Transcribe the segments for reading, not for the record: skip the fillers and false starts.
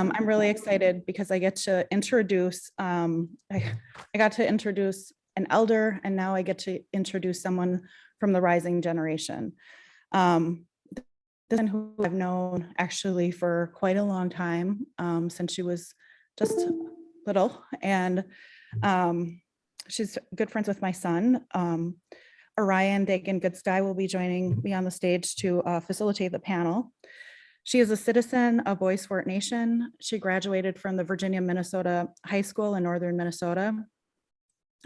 I'm really excited because I get to introduce, I got to introduce an elder, and now I get to introduce someone from the rising generation. This one who I've known actually for quite a long time, since she was just little, and she's good friends with my son. Orion Dagen-Goodsk will be joining me on the stage to facilitate the panel. She is a citizen of Boys Fort Nation. She graduated from the Virginia Minnesota High School in northern Minnesota.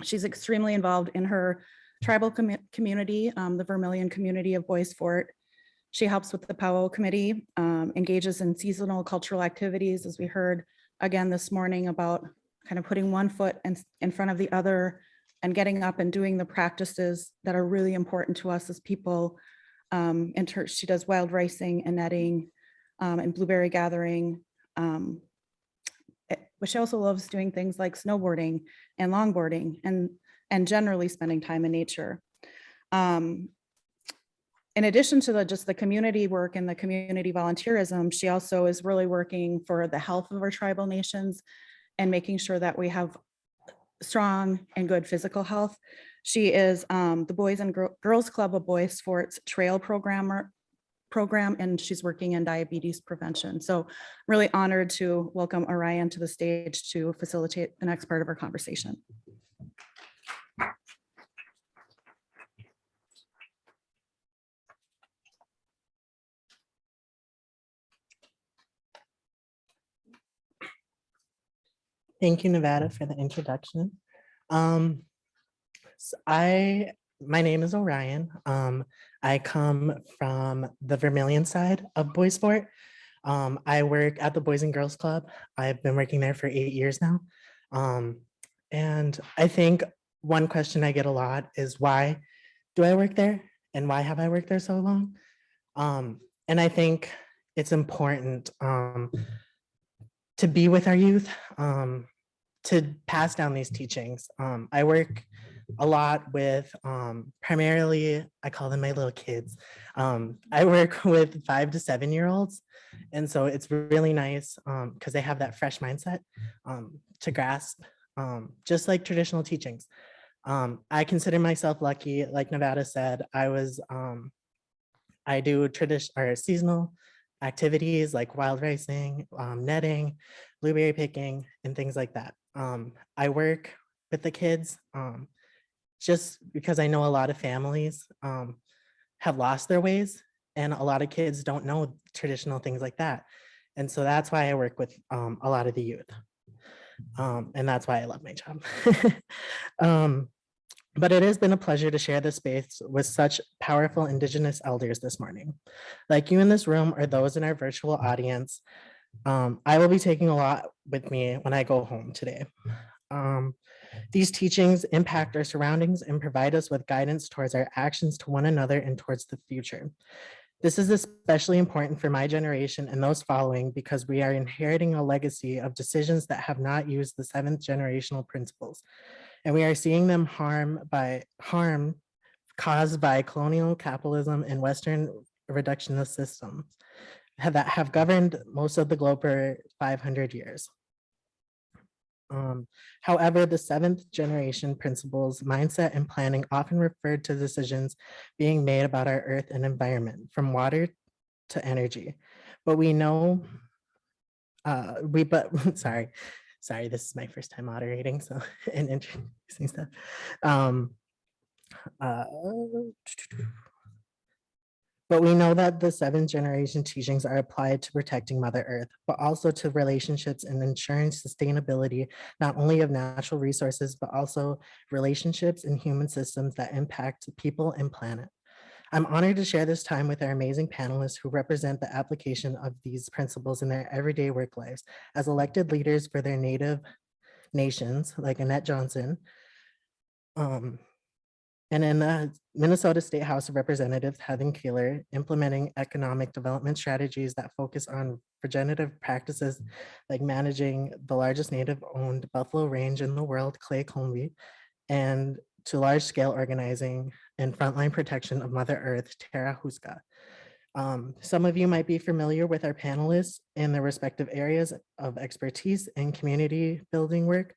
She's extremely involved in her tribal community, the Vermilion community of Boys Fort. She helps with the powwow committee, engages in seasonal cultural activities, as we heard again this morning about kind of putting one foot in front of the other and getting up and doing the practices that are really important to us as people. She does wild ricing and netting and blueberry gathering. But she also loves doing things like snowboarding and longboarding and generally spending time in nature. In addition to just the community work and the community volunteerism, she also is really working for the health of our tribal nations and making sure that we have strong and good physical health. She is the Boys and Girls Club of Boys Fort's trail program, and she's working in diabetes prevention. So I'm really honored to welcome Orion to the stage to facilitate the next part of our conversation. Thank you, Nevada, for the introduction. My name is Orion. I come from the Vermilion side of Boys Fort. I work at the Boys and Girls Club. I've been working there for 8 years now. And I think one question I get a lot is, why do I work there? And why have I worked there so long? And I think it's important to be with our youth, to pass down these teachings. I work a lot with primarily, I call them my little kids. I work with 5 to 7-year-olds. And so it's really nice because they have that fresh mindset to grasp, just like traditional teachings. I consider myself lucky. Like Nevada said, I do seasonal activities like wild racing, netting, blueberry picking, and things like that. I work with the kids just because I know a lot of families have lost their ways, and a lot of kids don't know traditional things like that. And so that's why I work with a lot of the youth. And that's why I love my job. But it has been a pleasure to share this space with such powerful Indigenous elders this morning. Like you in this room or those in our virtual audience, I will be taking a lot with me when I go home today. These teachings impact our surroundings and provide us with guidance towards our actions to one another and towards the future. This is especially important for my generation and those following because we are inheriting a legacy of decisions that have not used the 7th generational principles. And we are seeing them harm caused by colonial capitalism and Western reductionist systems that have governed most of the globe for 500 years. However, the 7th generation principles, mindset, and planning often referred to decisions being made about our earth and environment, from water to energy. But we know, sorry, this is my first time moderating, so and introducing stuff. But we know that the 7th generation teachings are applied to protecting Mother Earth, but also to relationships and ensuring sustainability, not only of natural resources, but also relationships and human systems that impact people and planet. I'm honored to share this time with our amazing panelists who represent the application of these principles in their everyday work lives as elected leaders for their native nations, like Annette Johnson, and in the Minnesota State House of Representatives, Heather Keeler, implementing economic development strategies that focus on regenerative practices like managing the largest native-owned buffalo range in the world, Clay Colombe, and to large-scale organizing and frontline protection of Mother Earth, Houska. Some of you might be familiar with our panelists in their respective areas of expertise and community building work,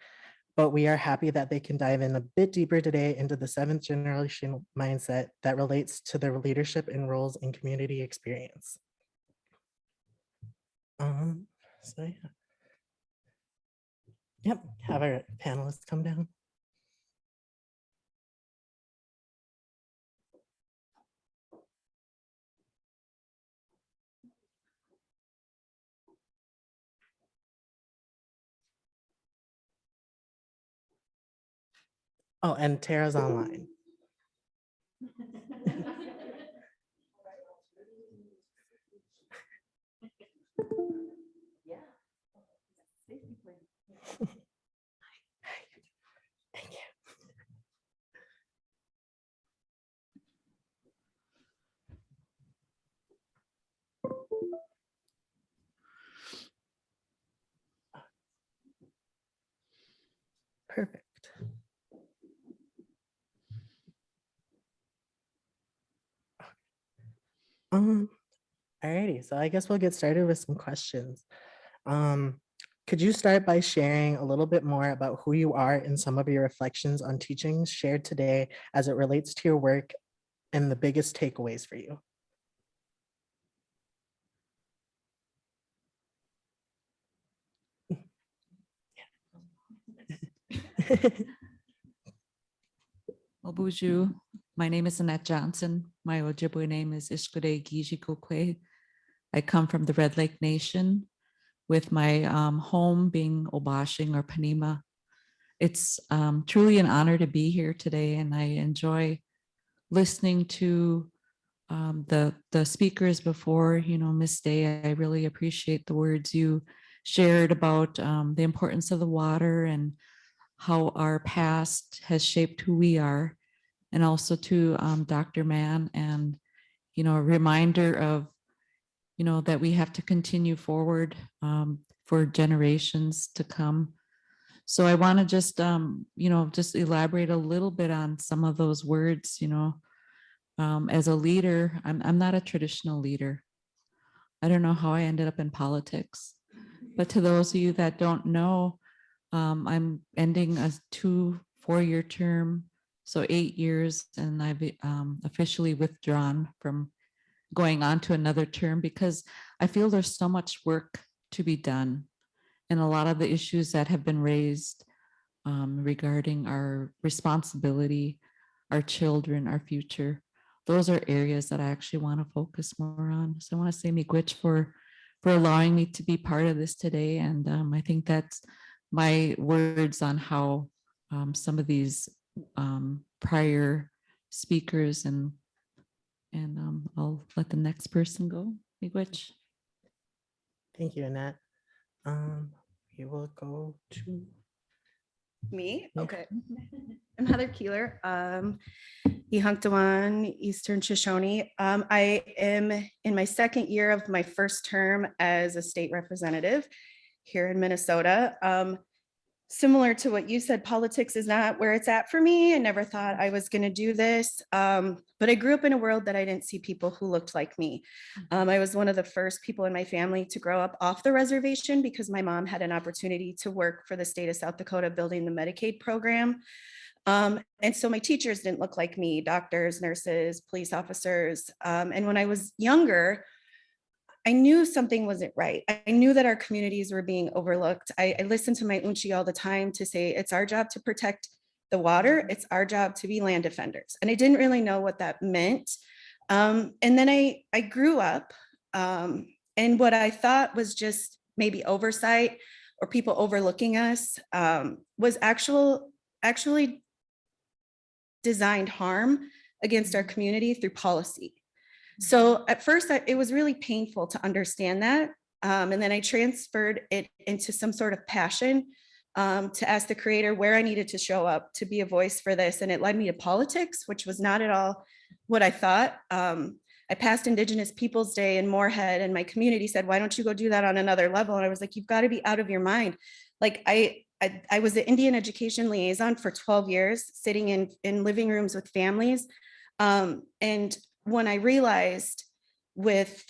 but we are happy that they can dive in a bit deeper today into the seventh generation mindset that relates to their leadership and roles in community experience. So yeah. Yep, have our panelists come down. Oh, and Tara's online. Thank you. Perfect. Alrighty, so I guess we'll get started with some questions. Could you start by sharing a little bit more about who you are and some of your reflections on teachings shared today as it relates to your work and the biggest takeaways for you? Well, bonjour. My name is Annette Johnson. My Ojibwe name is Ishkude Gijikokwe. I come from the Red Lake Nation with my home being Obashing or Panima. It's truly an honor to be here today, and I enjoy listening to the speakers before, Miss Day. I really appreciate the words you shared about the importance of the water and how our past has shaped who we are, and also to Dr. Mann, and a reminder of that we have to continue forward for generations to come. So I want to just just elaborate a little bit on some of those words. As a leader, I'm not a traditional leader. I don't know how I ended up in politics, but to those of you that don't know, I'm ending a 2 4-year term, so 8 years, and I've officially withdrawn from going on to another term because I feel there's so much work to be done, and a lot of the issues that have been raised regarding our responsibility, our children, our future, those are areas that I actually want to focus more on. So I want to say miigwech for allowing me to be part of this today, and I think that's my words on how some of these prior speakers, and I'll let the next person go. Miigwech. Thank you, Annette. We will go to Me? Yeah. Okay. I'm Heather Keeler. Ihunktawan, Eastern Shoshone. I am in my second year of my first term as a state representative here in Minnesota. Similar to what you said, politics is not where it's at for me. I never thought I was going to do this. But I grew up in a world that I didn't see people who looked like me. I was one of the first people in my family to grow up off the reservation because my mom had an opportunity to work for the state of South Dakota building the Medicaid program. And so my teachers didn't look like me, doctors, nurses, police officers. And when I was younger, I knew something wasn't right. I knew that our communities were being overlooked. I listened to my unchi all the time to say, it's our job to protect the water. It's our job to be land defenders. And I didn't really know what that meant. And then I grew up, and what I thought was just maybe oversight or people overlooking us was actually designed harm against our community through policy. So at first, it was really painful to understand that. And then I transferred it into some sort of passion to ask the creator where I needed to show up to be a voice for this. And it led me to politics, which was not at all what I thought. I passed Indigenous Peoples Day in Moorhead, and my community said, why don't you go do that on another level? And I was like, you've got to be out of your mind. Like I was the Indian education liaison for 12 years, sitting in living rooms with families. And when I realized with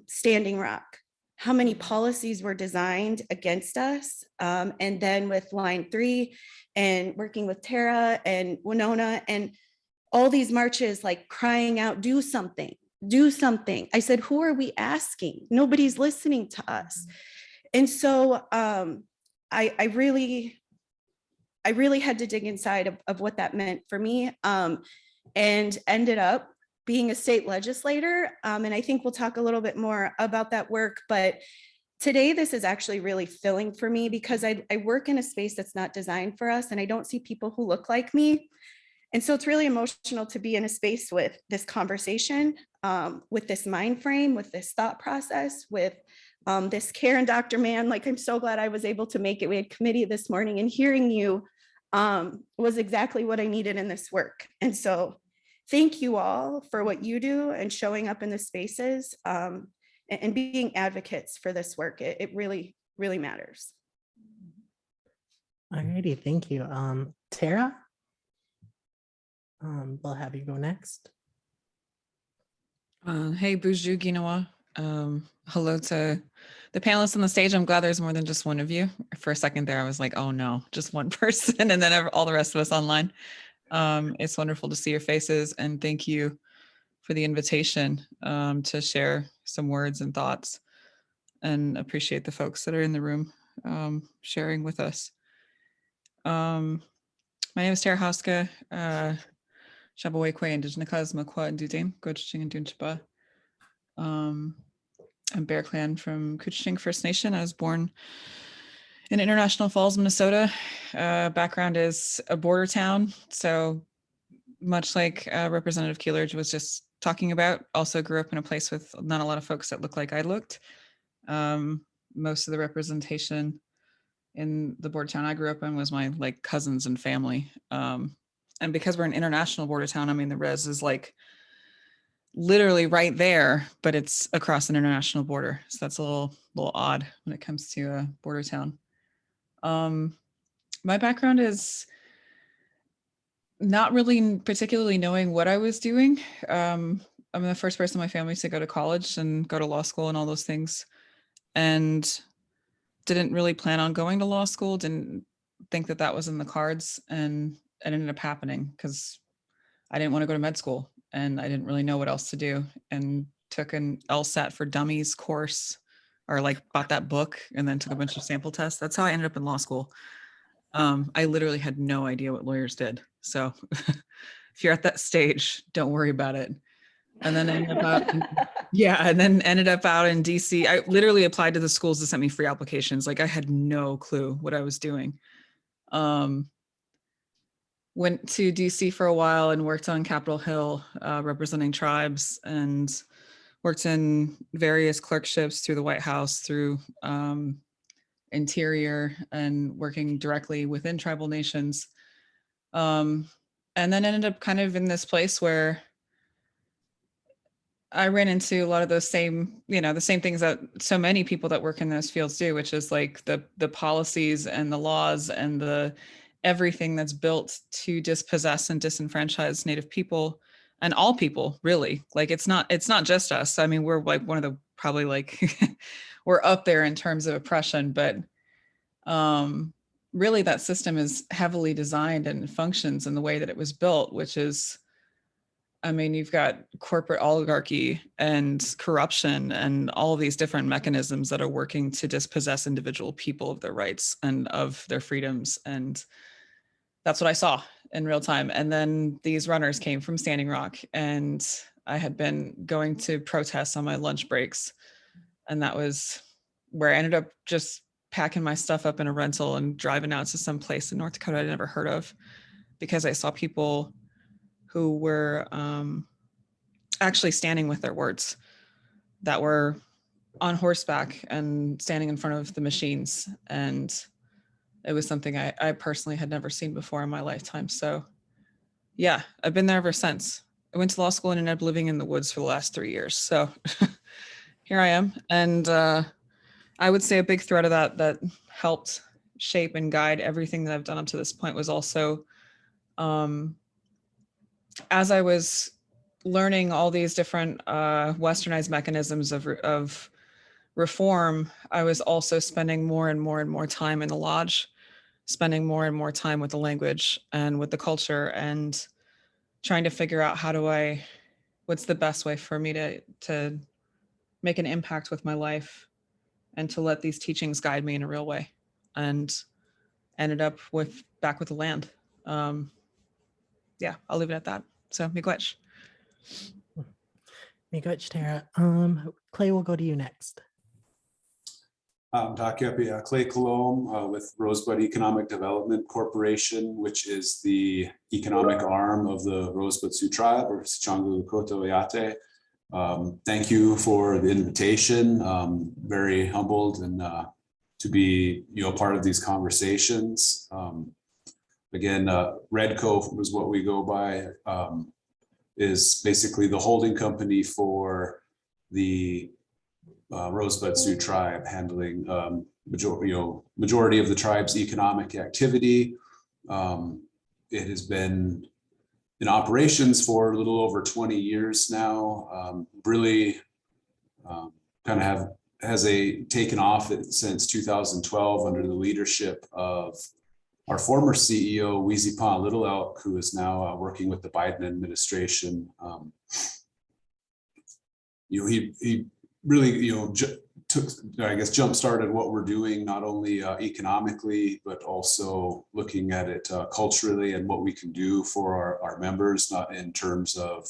Standing Rock, how many policies were designed against us. And then with Line 3 and working with Tara and Winona and all these marches, like crying out, do something, do something. I said, who are we asking? Nobody's listening to us. And so I really had to dig inside of what that meant for me, and ended up being a state legislator. And I think we'll talk a little bit more about that work, but today this is actually really filling for me because I work in a space that's not designed for us, and I don't see people who look like me. And so it's really emotional to be in a space with this conversation, with this mind frame, with this thought process, with this Karen Dr. Mann. Like, I'm so glad I was able to make it. We had committee this morning, and hearing you was exactly what I needed in this work. And so thank you all for what you do and showing up in the spaces and being advocates for this work. It really, really matters. Alrighty, thank you. Tara? We'll have you go next. Hey, Buju Ginawa. Hello to the panelists on the stage. I'm glad there's more than just one of you. For a second there, I was like, oh no, just one person, and then all the rest of us online. It's wonderful to see your faces, and thank you for the invitation to share some words and thoughts, and appreciate the folks that are in the room sharing with us. My name is Tara Houska. Shabawekwe Indigenous Makwa and Dudem, Goching and Dunchaba. I'm Bear Clan from Couchiching First Nation. I was born in International Falls, Minnesota. Background is a border town. So much like Representative Keeler was just talking about, also grew up in a place with not a lot of folks that look like I looked. Most of the representation in the border town I grew up in was my like cousins and family. And because we're an international border town, I mean, the res is like literally right there, but it's across an international border. So that's a little odd when it comes to a border town. My background is not really particularly knowing what I was doing. I'm the first person in my family to go to college and go to law school and all those things. And didn't really plan on going to law school, didn't think that that was in the cards, and it ended up happening because I didn't want to go to med school and I didn't really know what else to do, and took an LSAT for Dummies course, or like bought that book and then took a bunch of sample tests. That's how I ended up in law school. I literally had no idea what lawyers did. So if you're at that stage, don't worry about it. And then ended up ended up out in DC. I literally applied to the schools that sent me free applications. Like, I had no clue what I was doing. Went to DC for a while and worked on Capitol Hill, representing tribes, and worked in various clerkships through the White House, through Interior, and working directly within tribal nations. And then ended up kind of in this place where I ran into a lot of those same, the same things that so many people that work in those fields do, which is like the policies and the laws and the everything that's built to dispossess and disenfranchise Native people, and all people, really. Like, it's not just us. I mean, we're like one of the probably like we're up there in terms of oppression, but really that system is heavily designed and functions in the way that it was built, which is, I mean, you've got corporate oligarchy and corruption and all these different mechanisms that are working to dispossess individual people of their rights and of their freedoms. And that's what I saw in real time. And then these runners came from Standing Rock, and I had been going to protests on my lunch breaks. And that was where I ended up just packing my stuff up in a rental and driving out to some place in North Dakota I'd never heard of, because I saw people who were actually standing with their words, that were on horseback and standing in front of the machines. And it was something I personally had never seen before in my lifetime. So yeah, I've been there ever since. I went to law school and ended up living in the woods for the last 3 years. So here I am. And I would say a big thread of that helped shape and guide everything that I've done up to this point was also, as I was learning all these different westernized mechanisms of reform, I was also spending more and more and more time in the lodge, spending more and more time with the language and with the culture, and trying to figure out what's the best way for me to make an impact with my life and to let these teachings guide me in a real way, and ended up back with the land. Yeah, I'll leave it at that. So miigwech. Miigwech, Tara. Clay, will go to you next. Takiapi, Clay Colombe with Rosebud Economic Development Corporation, which is the economic arm of the Rosebud Sioux Tribe, or Sichangu Koto Oyate. Thank you for the invitation. Very humbled and to be part of these conversations. Again, Redco was what we go by, is basically the holding company for the Rosebud Sioux Tribe, handling majority of the tribe's economic activity. It has been in operations for a little over 20 years now. Really kind of has taken off since 2012 under the leadership of our former CEO, Weezy Little Elk, who is now working with the Biden administration. He really, jump-started what we're doing, not only economically, but also looking at it culturally and what we can do for our members, not in terms of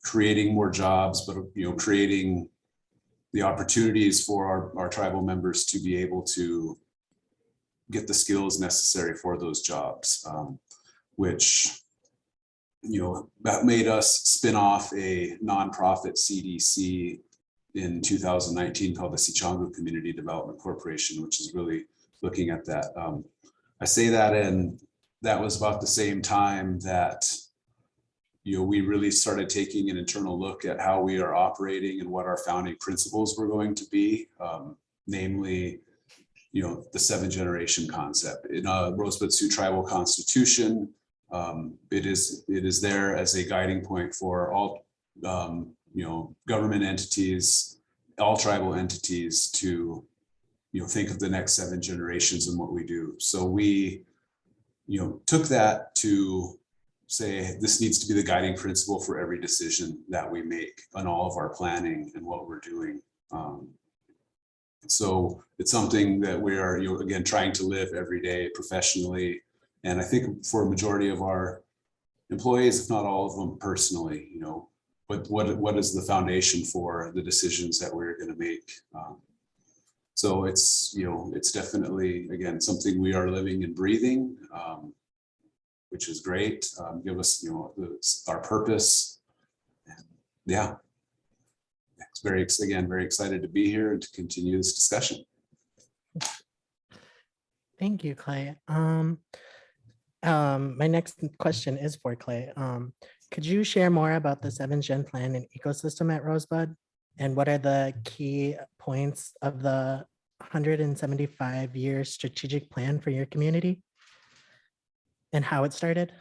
creating more jobs, but creating the opportunities for our tribal members to be able to get the skills necessary for those jobs, which that made us spin off a nonprofit CDC in 2019 called the Sichangu Community Development Corporation, which is really looking at that. I say that, and that was about the same time that we really started taking an internal look at how we are operating and what our founding principles were going to be, namely the 7th-generation concept. In Rosebud Sioux Tribal Constitution, it is there as a guiding point for all government entities, all tribal entities, to think of the next 7 generations and what we do. So we took that to say this needs to be the guiding principle for every decision that we make on all of our planning and what we're doing. So it's something that we are, again, trying to live every day professionally. And I think for a majority of our employees, if not all of them personally, what is the foundation for the decisions that we're going to make? So it's, it's definitely, again, something we are living and breathing, which is great. Give us, our purpose. And yeah. Very excited to be here and to continue this discussion. Thank you, Clay. My next question is for Clay. Could you share more about the 7th-gen plan and ecosystem at Rosebud? And what are the key points of the 175-year strategic plan for your community and how it started?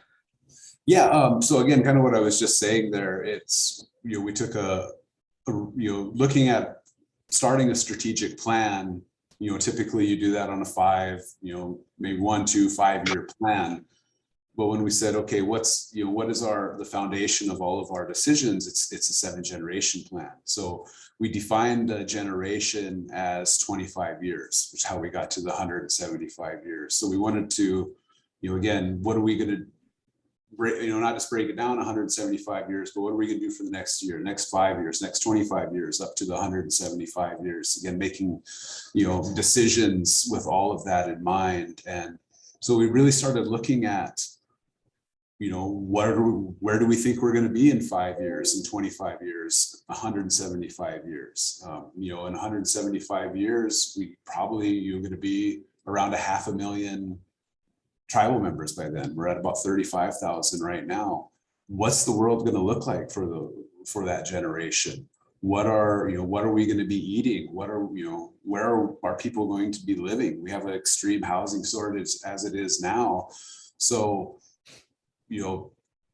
Yeah, so again, kind of what I was just saying there, it's, we took looking at starting a strategic plan, typically you do that on a maybe 1, 2, 5-year plan. But when we said, okay, what is the foundation of all of our decisions? It's a 7th-generation plan. So we defined a generation as 25 years, which is how we got to the 175 years. So we wanted to, again, what are we going to, not just break it down 175 years, but what are we going to do for the next year, next 5 years, next 25 years, up to the 175 years? Again, making, decisions with all of that in mind. And so we really started looking at, where do we think we're going to be in 5 years, in 25 years, 175 years? In 175 years, we probably, going to be around 500,000 tribal members by then. We're at about 35,000 right now. What's the world going to look like for that generation? What are we going to be eating? Where are people going to be living? We have an extreme housing shortage as it is now. So,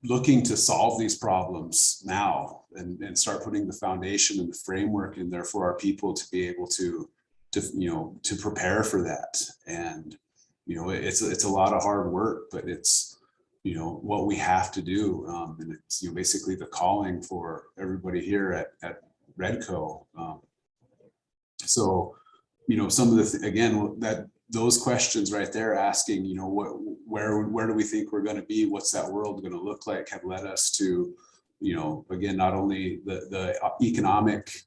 looking to solve these problems now and start putting the foundation and the framework in there for our people to be able to prepare for that. And, it's a lot of hard work, but it's, what we have to do. And it's, basically the calling for everybody here at Redco. So, some of the, again, those questions right there asking, where do we think we're going to be? What's that world going to look like? Have led us to, again, not only the economic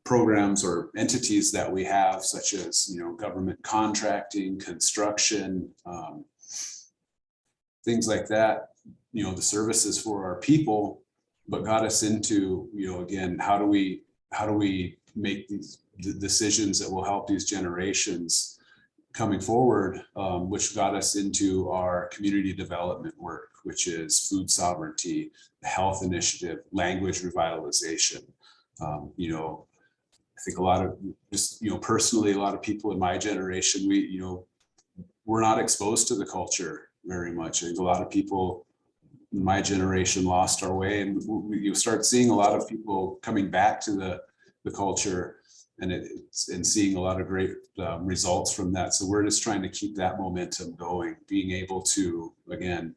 programs or entities that we have, such as, government contracting, construction, things like that, the services for our people, but got us into, again, how do we make these decisions that will help these generations coming forward, which got us into our community development work, which is food sovereignty, the health initiative, language revitalization. I think a lot of just, personally, a lot of people in my generation, we're not exposed to the culture very much. I think a lot of people in my generation lost our way, and you start seeing a lot of people coming back to the culture and seeing a lot of great results from that. So we're just trying to keep that momentum going, being able to, again,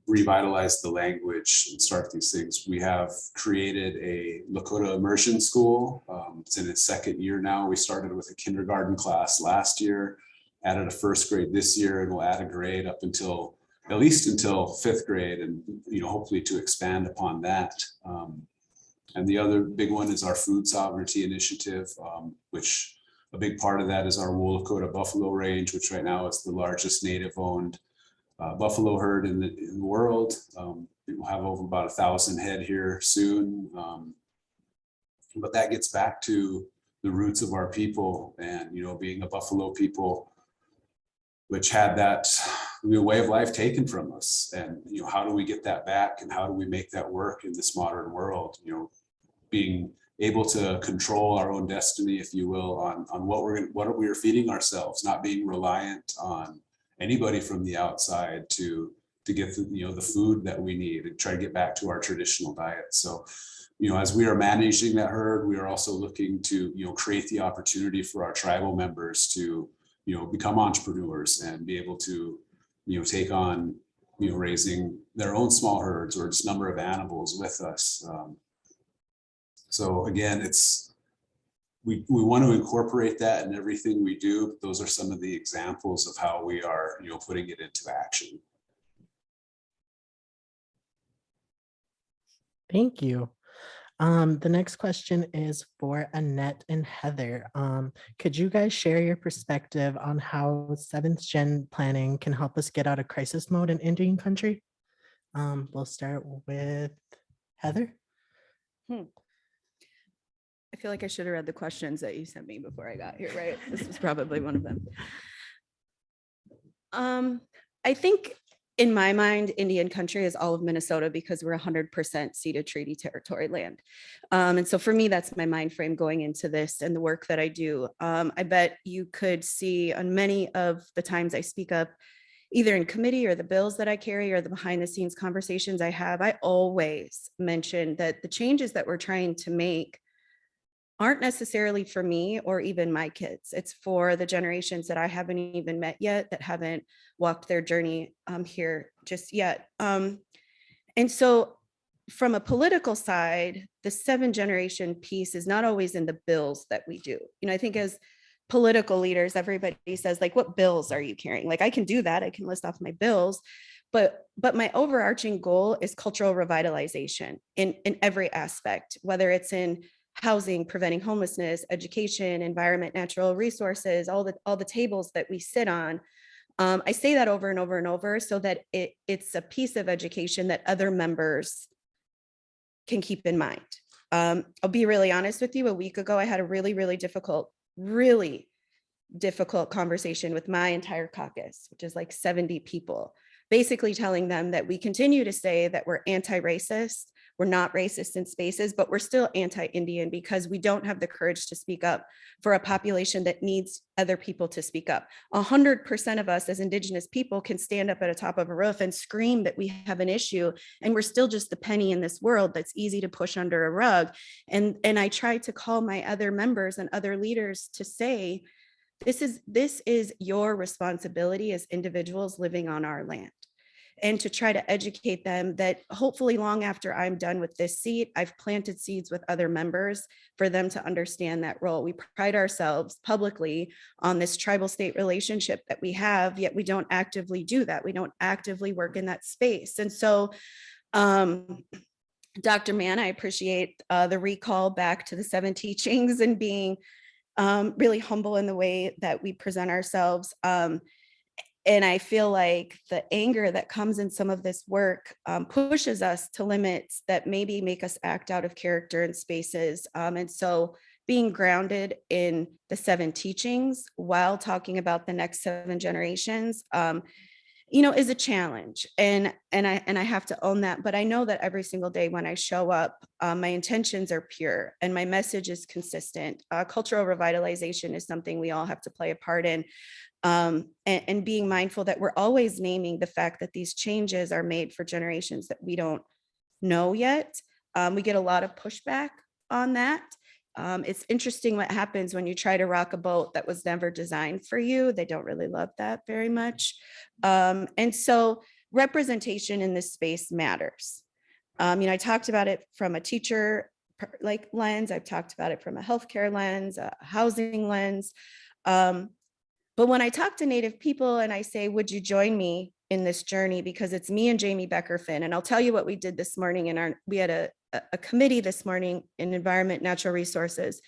revitalize the language and start these things. We have created a Lakota immersion school. It's in its second year now. We started with a kindergarten class last year, added a first grade this year, and we'll add a grade up until at least until fifth grade, and hopefully to expand upon that. And the other big one is our food sovereignty initiative, which a big part of that is our Woolakota buffalo range, which right now is the largest native-owned buffalo herd in the world. We'll have over about 1,000 head here soon. But that gets back to the roots of our people and, being a buffalo people, which had that way of life taken from us. And, how do we get that back, and how do we make that work in this modern world? Being able to control our own destiny, if you will, on what we are feeding ourselves, not being reliant on anybody from the outside to get the food that we need, and try to get back to our traditional diet. So, as we are managing that herd, we are also looking to, create the opportunity for our tribal members to, become entrepreneurs and be able to, take on, raising their own small herds or just number of animals with us. So again, we want to incorporate that in everything we do. Those are some of the examples of how we are, putting it into action. Thank you. The next question is for Annette and Heather. Could you guys share your perspective on how 7th gen planning can help us get out of crisis mode in Indian country? We'll start with Heather. I feel like I should have read the questions that you sent me before I got here, right? This was probably one of them. I think in my mind, Indian country is all of Minnesota because we're 100% ceded treaty territory land. And so for me, that's my mind frame going into this and the work that I do. I bet you could see on many of the times I speak up, either in committee or the bills that I carry or the behind the scenes conversations I have, I always mention that the changes that we're trying to make aren't necessarily for me or even my kids. It's for the generations that I haven't even met yet, that haven't walked their journey here just yet. And so from a political side, the 7th generation piece is not always in the bills that we do. I think as political leaders, everybody says, like, what bills are you carrying? Like, I can do that. I can list off my bills. But my overarching goal is cultural revitalization in every aspect, whether it's in housing, preventing homelessness, education, environment, natural resources, all the tables that we sit on. I say that over and over and over so that it's a piece of education that other members can keep in mind. I'll be really honest with you. A week ago, I had a really difficult conversation with my entire caucus, which is like 70 people, basically telling them that we continue to say that we're anti-racist, We're not racist in spaces, but we're still anti-Indian because we don't have the courage to speak up for a population that needs other people to speak up. 100% of us as Indigenous people can stand up at the top of a roof and scream that we have an issue, and we're still just the penny in this world that's easy to push under a rug. And I try to call my other members and other leaders to say, this is your responsibility as individuals living on our land, and to try to educate them that hopefully long after I'm done with this seat, I've planted seeds with other members for them to understand that role. We pride ourselves publicly on this tribal state relationship that we have, yet we don't actively do that. We don't actively work in that space. And so, Dr. Mann, I appreciate the recall back to the 7 teachings and being really humble in the way that we present ourselves. And I feel like the anger that comes in some of this work pushes us to limits that maybe make us act out of character in spaces. And so being grounded in the 7 teachings while talking about the next 7 generations, is a challenge. And I have to own that. But I know that every single day when I show up, my intentions are pure and my message is consistent. Cultural revitalization is something we all have to play a part in. And being mindful that we're always naming the fact that these changes are made for generations that we don't know yet. We get a lot of pushback on that. It's interesting what happens when you try to rock a boat that was never designed for you. They don't really love that very much. And so representation in this space matters. I talked about it from a teacher lens. I've talked about it from a healthcare lens, a housing lens. But when I talk to Native people and I say, would you join me in this journey? Because it's me and Jamie Becker-Finn. And I'll tell you what we did this morning. We had a committee this morning in Environment, Natural Resources.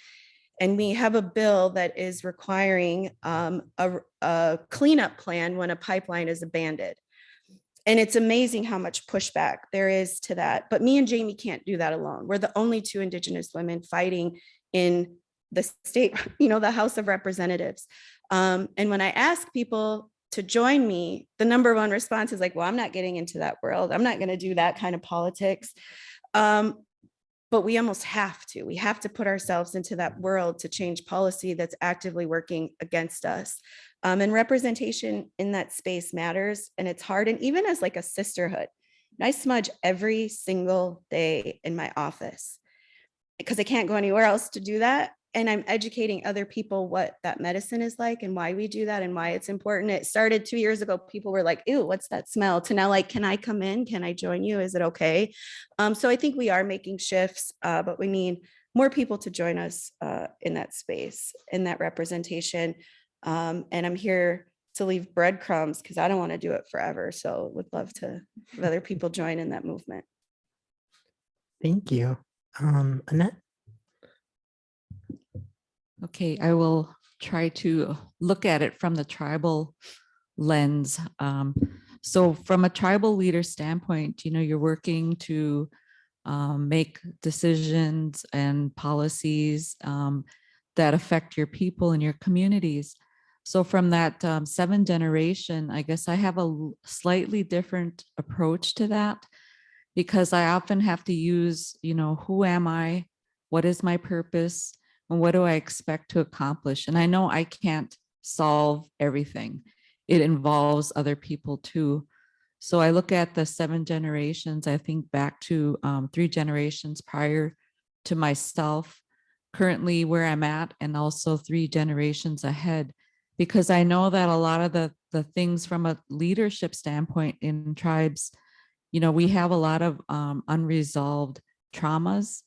And we have a bill that is requiring a cleanup plan when a pipeline is abandoned. And it's amazing how much pushback there is to that. But me and Jamie can't do that alone. We're the only 2 Indigenous women fighting in the state, the House of Representatives. And when I ask people to join me, the number one response is like, well, I'm not getting into that world. I'm not going to do that kind of politics. But we almost have to. We have to put ourselves into that world to change policy that's actively working against us. And representation in that space matters. And it's hard. And even as like a sisterhood, I smudge every single day in my office because I can't go anywhere else to do that. And I'm educating other people what that medicine is like and why we do that and why it's important. It started 2 years ago. People were like, ew, what's that smell? To now like, can I come in? Can I join you? Is it okay? So I think we are making shifts, but we need more people to join us in that space, in that representation. And I'm here to leave breadcrumbs because I don't want to do it forever. So would love to have other people join in that movement. Thank you. Annette? Okay, I will try to look at it from the tribal lens. So from a tribal leader standpoint, you're working to make decisions and policies that affect your people and your communities. So from that 7 generation, I guess I have a slightly different approach to that because I often have to use, who am I? What is my purpose? And what do I expect to accomplish? And I know I can't solve everything. It involves other people too. So I look at the 7 generations, I think back to 3 generations prior to myself, currently where I'm at, and also 3 generations ahead, because I know that a lot of the things from a leadership standpoint in tribes, we have a lot of unresolved traumas.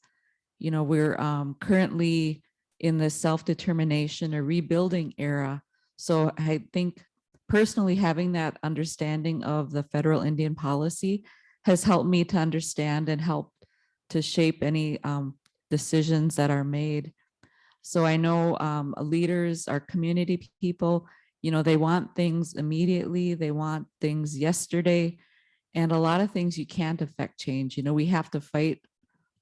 We're currently in the self-determination or rebuilding era. So I think personally having that understanding of the federal Indian policy has helped me to understand and help to shape any decisions that are made. So I know leaders, our community people, they want things immediately, they want things yesterday, and a lot of things you can't affect change. We have to fight,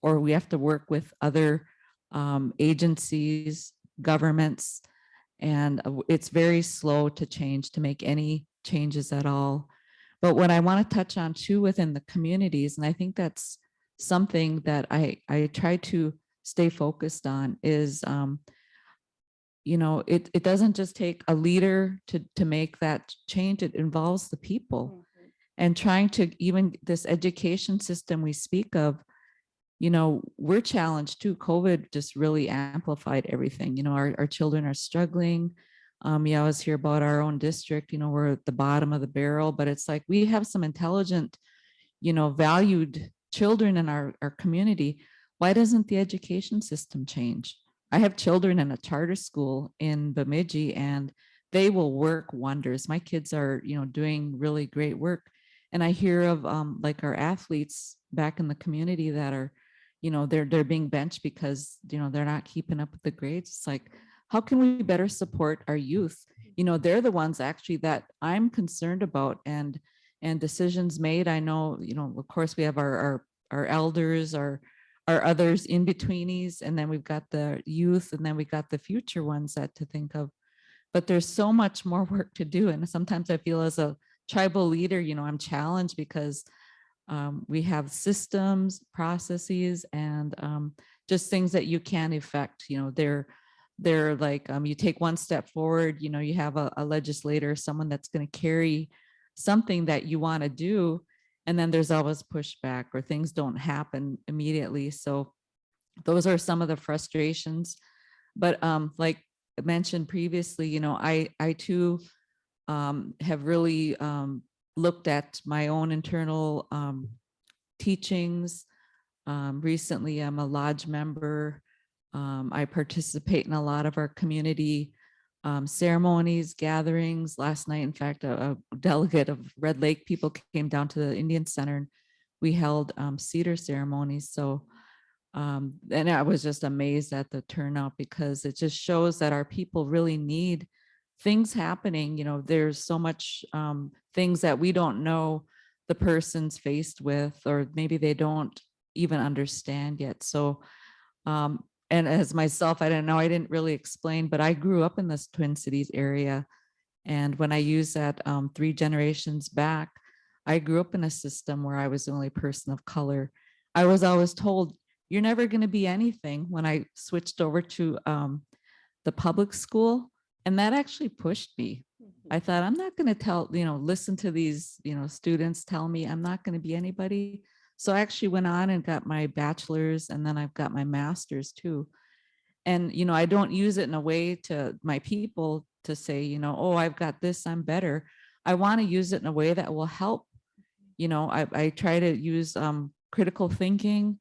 or we have to work with other agencies, governments, and it's very slow to change, to make any changes at all. But what I want to touch on too within the communities, and I think that's something that I try to stay focused on is, you know, it doesn't just take a leader to make that change. It involves the people. And trying to, even this education system we speak of, you know, we're challenged too. COVID just really amplified everything. You know, our children are struggling. Yeah, I was here about our own district, you know, we're at the bottom of the barrel, but it's like we have some intelligent, you know, valued children in our community. Why doesn't the education system change? I have children in a charter school in Bemidji, and they will work wonders. My kids are, you know, doing really great work. And I hear of like our athletes back in the community that are, you know, they're being benched because, you know, they're not keeping up with the grades. It's like, how can we better support our youth? You know, they're the ones actually that I'm concerned about, and decisions made. I know, you know, of course we have our elders, our others in betweenies, and then we've got the youth, and then we got the future ones that to think of. But there's so much more work to do. And sometimes I feel as a tribal leader, you know, I'm challenged because we have systems, processes, and just things that you can affect. You know, they're like, you take one step forward, you know, you have a legislator, someone that's going to carry something that you want to do, and then there's always pushback or things don't happen immediately. So those are some of the frustrations. But like I mentioned previously, you know, I too have really looked at my own internal teachings. Recently, I'm a lodge member. I participate in a lot of our community ceremonies, gatherings. Last night, in fact, a delegate of Red Lake people came down to the Indian Center, and we held cedar ceremonies. So, and I was just amazed at the turnout, because it just shows that our people really need things happening. You know, there's so much things that we don't know the person's faced with, or maybe they don't even understand yet. So, and as myself, I didn't really explain, but I grew up in this Twin Cities area. And when I use that 3 generations back, I grew up in a system where I was the only person of color. I was always told, you're never going to be anything, when I switched over to the public school. And that actually pushed me. I thought, I'm not going to listen to these, you know, students tell me I'm not going to be anybody. So I actually went on and got my bachelor's, and then I've got my master's too. And, you know, I don't use it in a way to my people to say, you know, oh, I've got this, I'm better. I want to use it in a way that will help. You know, I try to use critical thinking,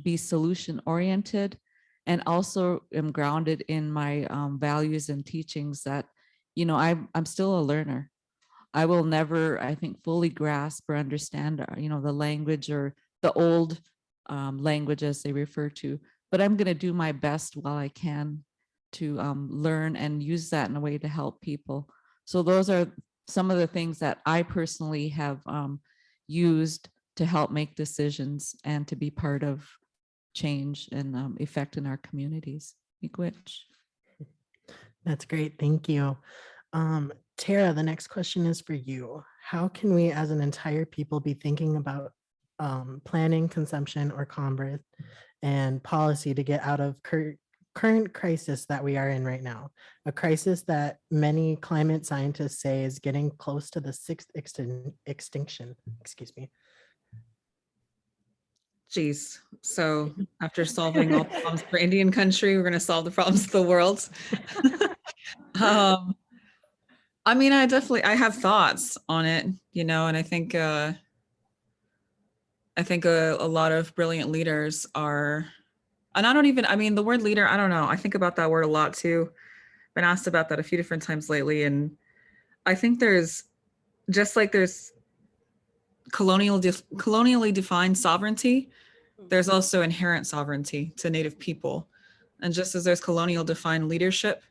be solution oriented, and also am grounded in my values and teachings that, you know, I'm still a learner. I will never, I think, fully grasp or understand, you know, the language or the old language as they refer to, but I'm going to do my best while I can to learn and use that in a way to help people. So those are some of the things that I personally have used to help make decisions and to be part of change and effect in our communities. Miigwech. That's great. Thank you. Tara, the next question is for you. How can we as an entire people be thinking about planning, consumption, or commerce and policy to get out of current crisis that we are in right now? A crisis that many climate scientists say is getting close to the 6th extinction. Excuse me. Geez. So after solving all problems for Indian country, we're going to solve the problems of the world. I mean, I have thoughts on it, you know, and I think a lot of brilliant leaders are, and I mean, the word leader, I don't know. I think about that word a lot too. Been asked about that a few different times lately. And I think there's colonially defined sovereignty, there's also inherent sovereignty to Native people. And just as there's colonial defined leadership,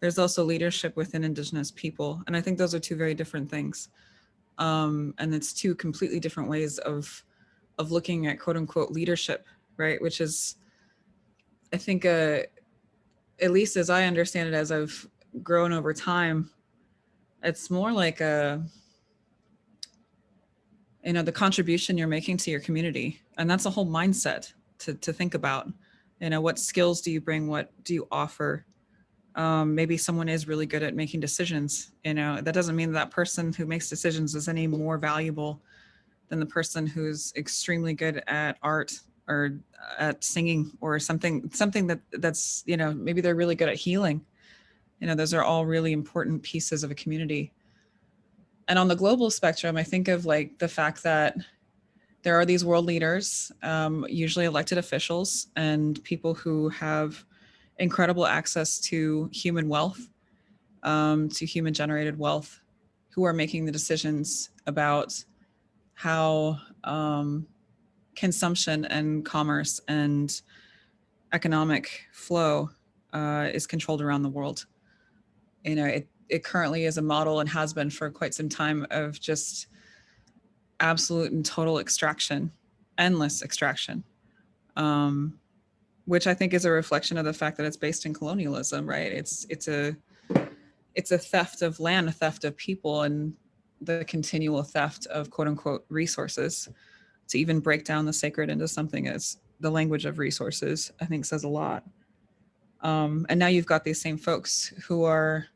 there's also leadership within Indigenous people. And I think those are 2 very different things. And it's 2 completely different ways of looking at quote unquote leadership, right? Which is, I think, at least as I understand it, as I've grown over time, it's more like the contribution you're making to your community. And that's a whole mindset to think about. You know, what skills do you bring? What do you offer? Maybe someone is really good at making decisions. You know, that doesn't mean that person who makes decisions is any more valuable than the person who's extremely good at art or at singing or something that's, you know, maybe they're really good at healing. You know, those are all really important pieces of a community. And on the global spectrum, I think of like the fact that there are these world leaders, usually elected officials and people who have incredible access to human wealth, to human generated wealth, who are making the decisions about how consumption and commerce and economic flow is controlled around the world. You know, it currently is a model and has been for quite some time of just absolute and total extraction, endless extraction, which I think is a reflection of the fact that it's based in colonialism, right? It's a theft of land, a theft of people, and the continual theft of quote unquote resources. To even break down the sacred into something as the language of resources, I think says a lot. And now you've got these same folks who are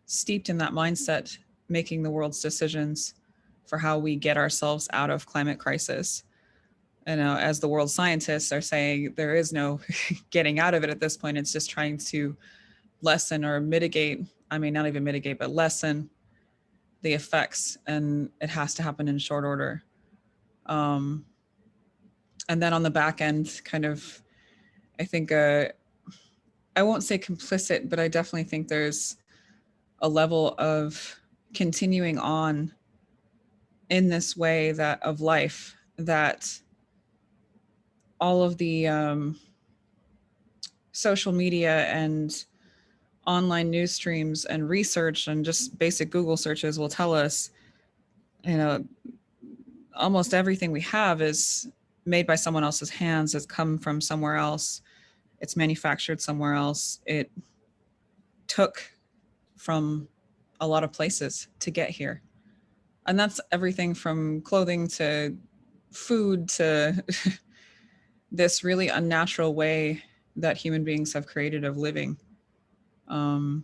steeped in that mindset, making the world's decisions for how we get ourselves out of climate crisis. You know, as the world scientists are saying, there is no getting out of it at this point. It's just trying to lessen or mitigate, I mean, not even mitigate, but lessen the effects. And it has to happen in short order. And then on the back end, kind of, I think, I won't say complicit, but I definitely think there's a level of continuing on in this way that of life, that all of the social media and online news streams and research and just basic Google searches will tell us, you know, almost everything we have is made by someone else's hands, has come from somewhere else, it's manufactured somewhere else, it took from a lot of places to get here. And that's everything from clothing to food to this really unnatural way that human beings have created of living, and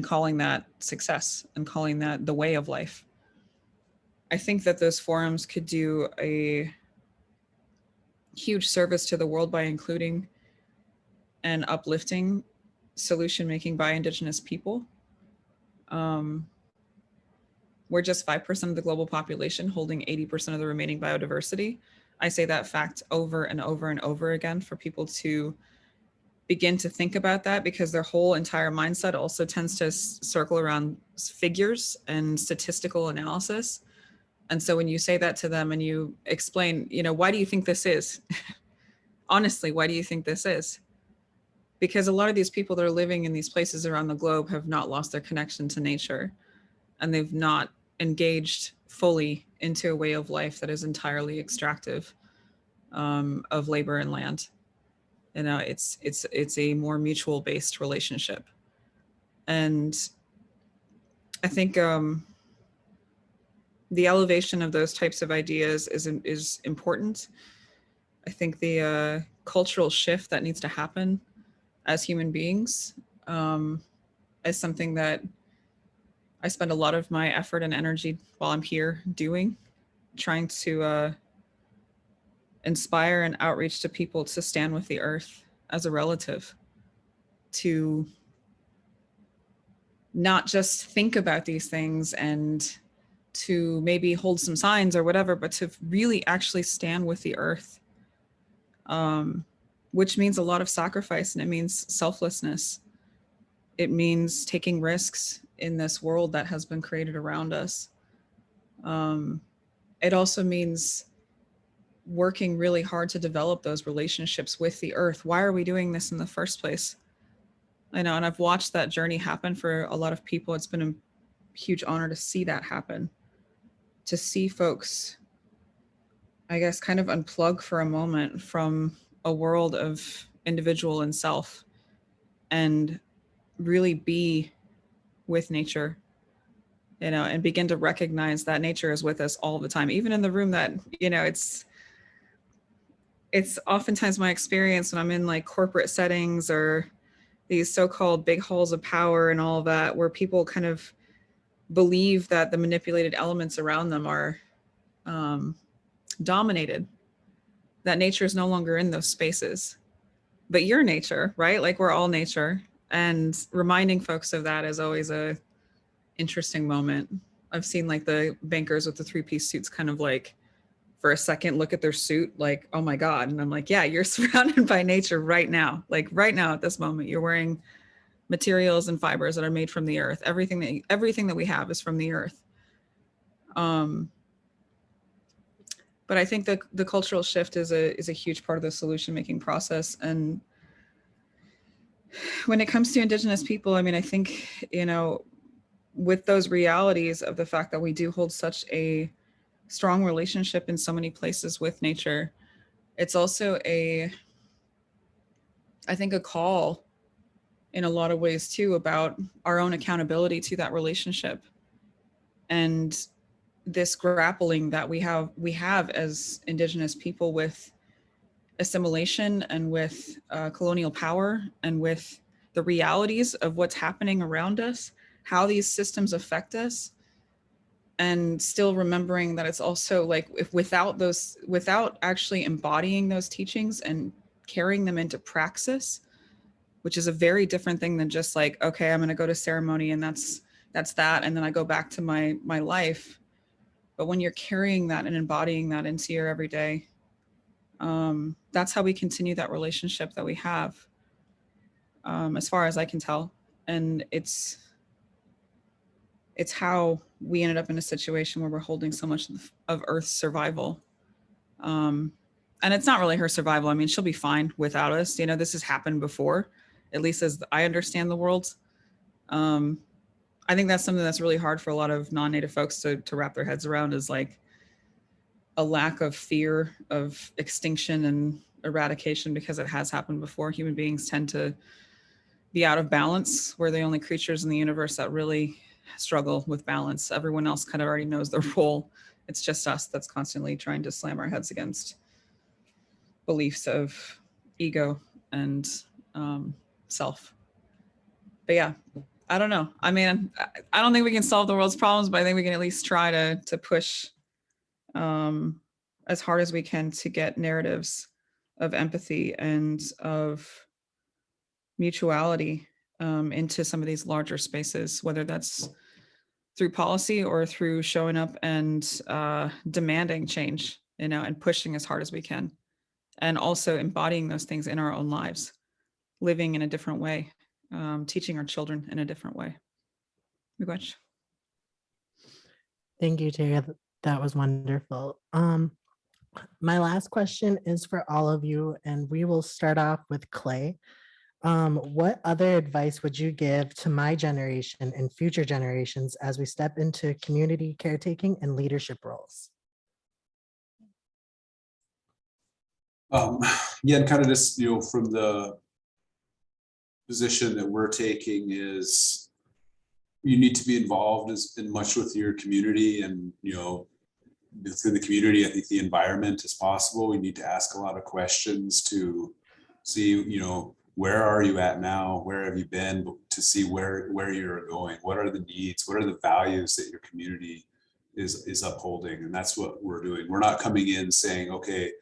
calling that success and calling that the way of life. I think that those forums could do a huge service to the world by including and uplifting solution making by Indigenous people. We're just 5% of the global population holding 80% of the remaining biodiversity. I say that fact over and over and over again for people to begin to think about that, because their whole entire mindset also tends to circle around figures and statistical analysis. And so when you say that to them and you explain, you know, why do you think this is? Honestly, why do you think this is? Because a lot of these people that are living in these places around the globe have not lost their connection to nature, and they've not engaged fully into a way of life that is entirely extractive of labor and land. You know, it's a more mutual based relationship. And I think the elevation of those types of ideas is important. I think the cultural shift that needs to happen as human beings is something that I spend a lot of my effort and energy while I'm here doing, trying to inspire and outreach to people to stand with the earth as a relative, to not just think about these things and to maybe hold some signs or whatever, but to really actually stand with the earth, which means a lot of sacrifice, and it means selflessness. It means taking risks in this world that has been created around us. It also means working really hard to develop those relationships with the earth. Why are we doing this in the first place? I know, and I've watched that journey happen for a lot of people. It's been a huge honor to see that happen, to see folks, I guess, kind of unplug for a moment from a world of individual and self and really be with nature, you know, and begin to recognize that nature is with us all the time, even in the room that, you know, it's it's oftentimes my experience when I'm in like corporate settings or these so-called big halls of power and all of that, where people kind of believe that the manipulated elements around them are dominated, that nature is no longer in those spaces. But you're nature, right? Like we're all nature. And reminding folks of that is always a interesting moment. I've seen like the bankers with the 3-piece suits kind of like for a second look at their suit like, oh my God. And I'm like, yeah, you're surrounded by nature right now. Like right now at this moment, you're wearing materials and fibers that are made from the earth. Everything that we have is from the earth. But I think the cultural shift is a huge part of the solution making process. And when it comes to Indigenous people, I mean, I think, you know, with those realities of the fact that we do hold such a strong relationship in so many places with nature, it's also I think a call in a lot of ways too about our own accountability to that relationship and this grappling that we have as Indigenous people with assimilation and with colonial power and with the realities of what's happening around us, how these systems affect us, and still remembering that it's also like if without actually embodying those teachings and carrying them into praxis, which is a very different thing than just like, okay, I'm going to go to ceremony and that's that, and then I go back to my life. But when you're carrying that and embodying that into your everyday, that's how we continue that relationship that we have, as far as I can tell. And it's how we ended up in a situation where we're holding so much of Earth's survival. And it's not really her survival. I mean, she'll be fine without us. You know, this has happened before, at least as I understand the world. I think that's something that's really hard for a lot of non-Native folks to wrap their heads around, is like a lack of fear of extinction and eradication, because it has happened before. Human beings tend to be out of balance. We're the only creatures in the universe that really struggle with balance. Everyone else kind of already knows their role. It's just us that's constantly trying to slam our heads against beliefs of ego and self. But yeah, I don't know. I mean, I don't think we can solve the world's problems, but I think we can at least try to push as hard as we can to get narratives of empathy and of mutuality into some of these larger spaces, whether that's through policy or through showing up and demanding change, you know, and pushing as hard as we can, and also embodying those things in our own lives, living in a different way, teaching our children in a different way. Miigwech. Thank you, Tara. That was wonderful. My last question is for all of you, and we will start off with Clay. What other advice would you give to my generation and future generations as we step into community caretaking and leadership roles? Yeah, and kind of this, you know, from the position that we're taking is you need to be involved as much with your community and, you know, within the community, I think the environment as possible. We need to ask a lot of questions to see, you know, where are you at now? Where have you been, to see where you're going? What are the needs? What are the values that your community is upholding? And that's what we're doing. We're not coming in saying, okay,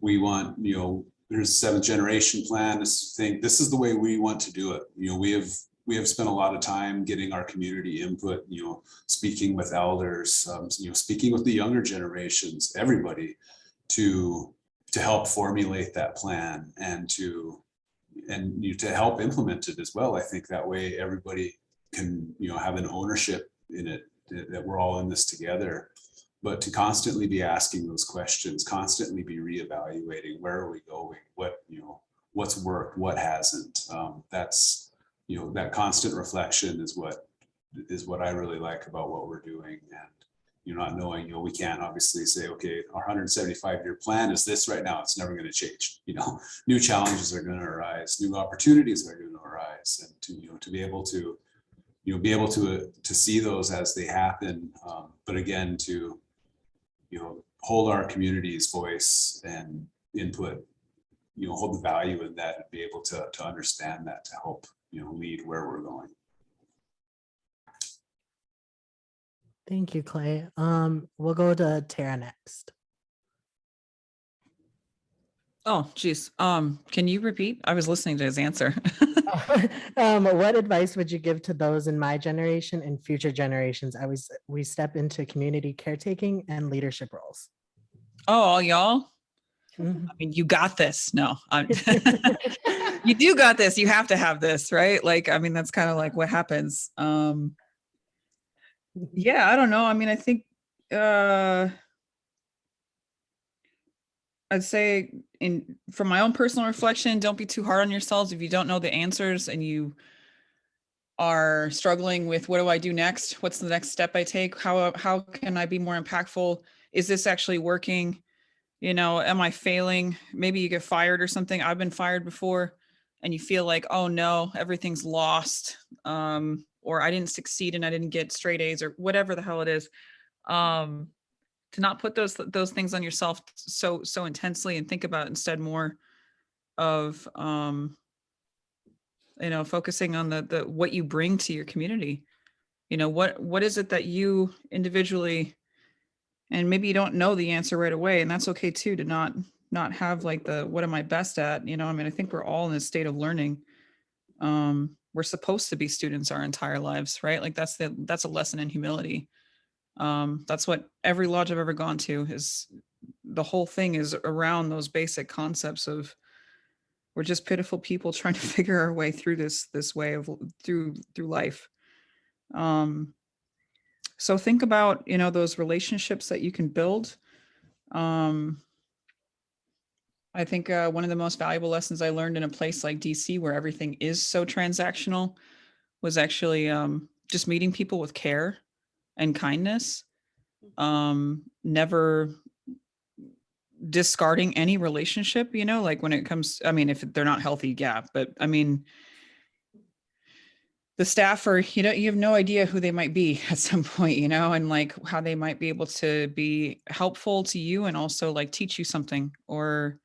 we want, you know, there's a 7th generation plan. This is the way we want to do it. You know, we have spent a lot of time getting our community input, you know, speaking with elders, you know, speaking with the younger generations, everybody, to help formulate that plan and to help implement it as well. I think that way everybody can, you know, have an ownership in it, that we're all in this together. But to constantly be asking those questions, constantly be reevaluating, where are we going? What, you know, what's worked, what hasn't? That's, you know, that constant reflection is what I really like about what we're doing. And you're not knowing, you know, we can't obviously say, okay, our 175-year plan is this right now. It's never going to change. You know, new challenges are going to arise, new opportunities are going to arise, and to, you know, to be able to, you know, be able to see those as they happen. But again, to, you know, hold our community's voice and input, hold the value in that and be able to understand that to help, lead where we're going. Thank you, Clay. We'll go to Tara next. Oh, geez. Can you repeat? I was listening to his answer. What advice would you give to those in my generation and future generations as we step into community caretaking and leadership roles? Oh, all y'all. Mhm. I mean, you got this. No, you do got this. You have to have this, right? Like, I mean, that's kind of like what happens. Yeah, I don't know. I mean, I think I'd say from my own personal reflection, don't be too hard on yourselves if you don't know the answers and you are struggling with what do I do next? What's the next step I take? How can I be more impactful? Is this actually working? Am I failing? Maybe you get fired or something. I've been fired before and you feel like, oh no, everything's lost. Or I didn't succeed and I didn't get straight A's or whatever the hell it is. To not put those things on yourself so intensely and think about instead more of focusing on the what you bring to your community. What is it that you individually, and maybe you don't know the answer right away, and that's okay too, to not have like the what am I best at. I mean, I think we're all in a state of learning. We're supposed to be students our entire lives, right? Like that's a lesson in humility. That's what every lodge I've ever gone to is. The whole thing is around those basic concepts of we're just pitiful people trying to figure our way through this way of through life. So think about those relationships that you can build. I think one of the most valuable lessons I learned in a place like DC, where everything is so transactional, was actually just meeting people with care and kindness. Never discarding any relationship, like when it comes, I mean, if they're not healthy, yeah, but I mean, the staff are, you have no idea who they might be at some point, and like how they might be able to be helpful to you and also like teach you something, or,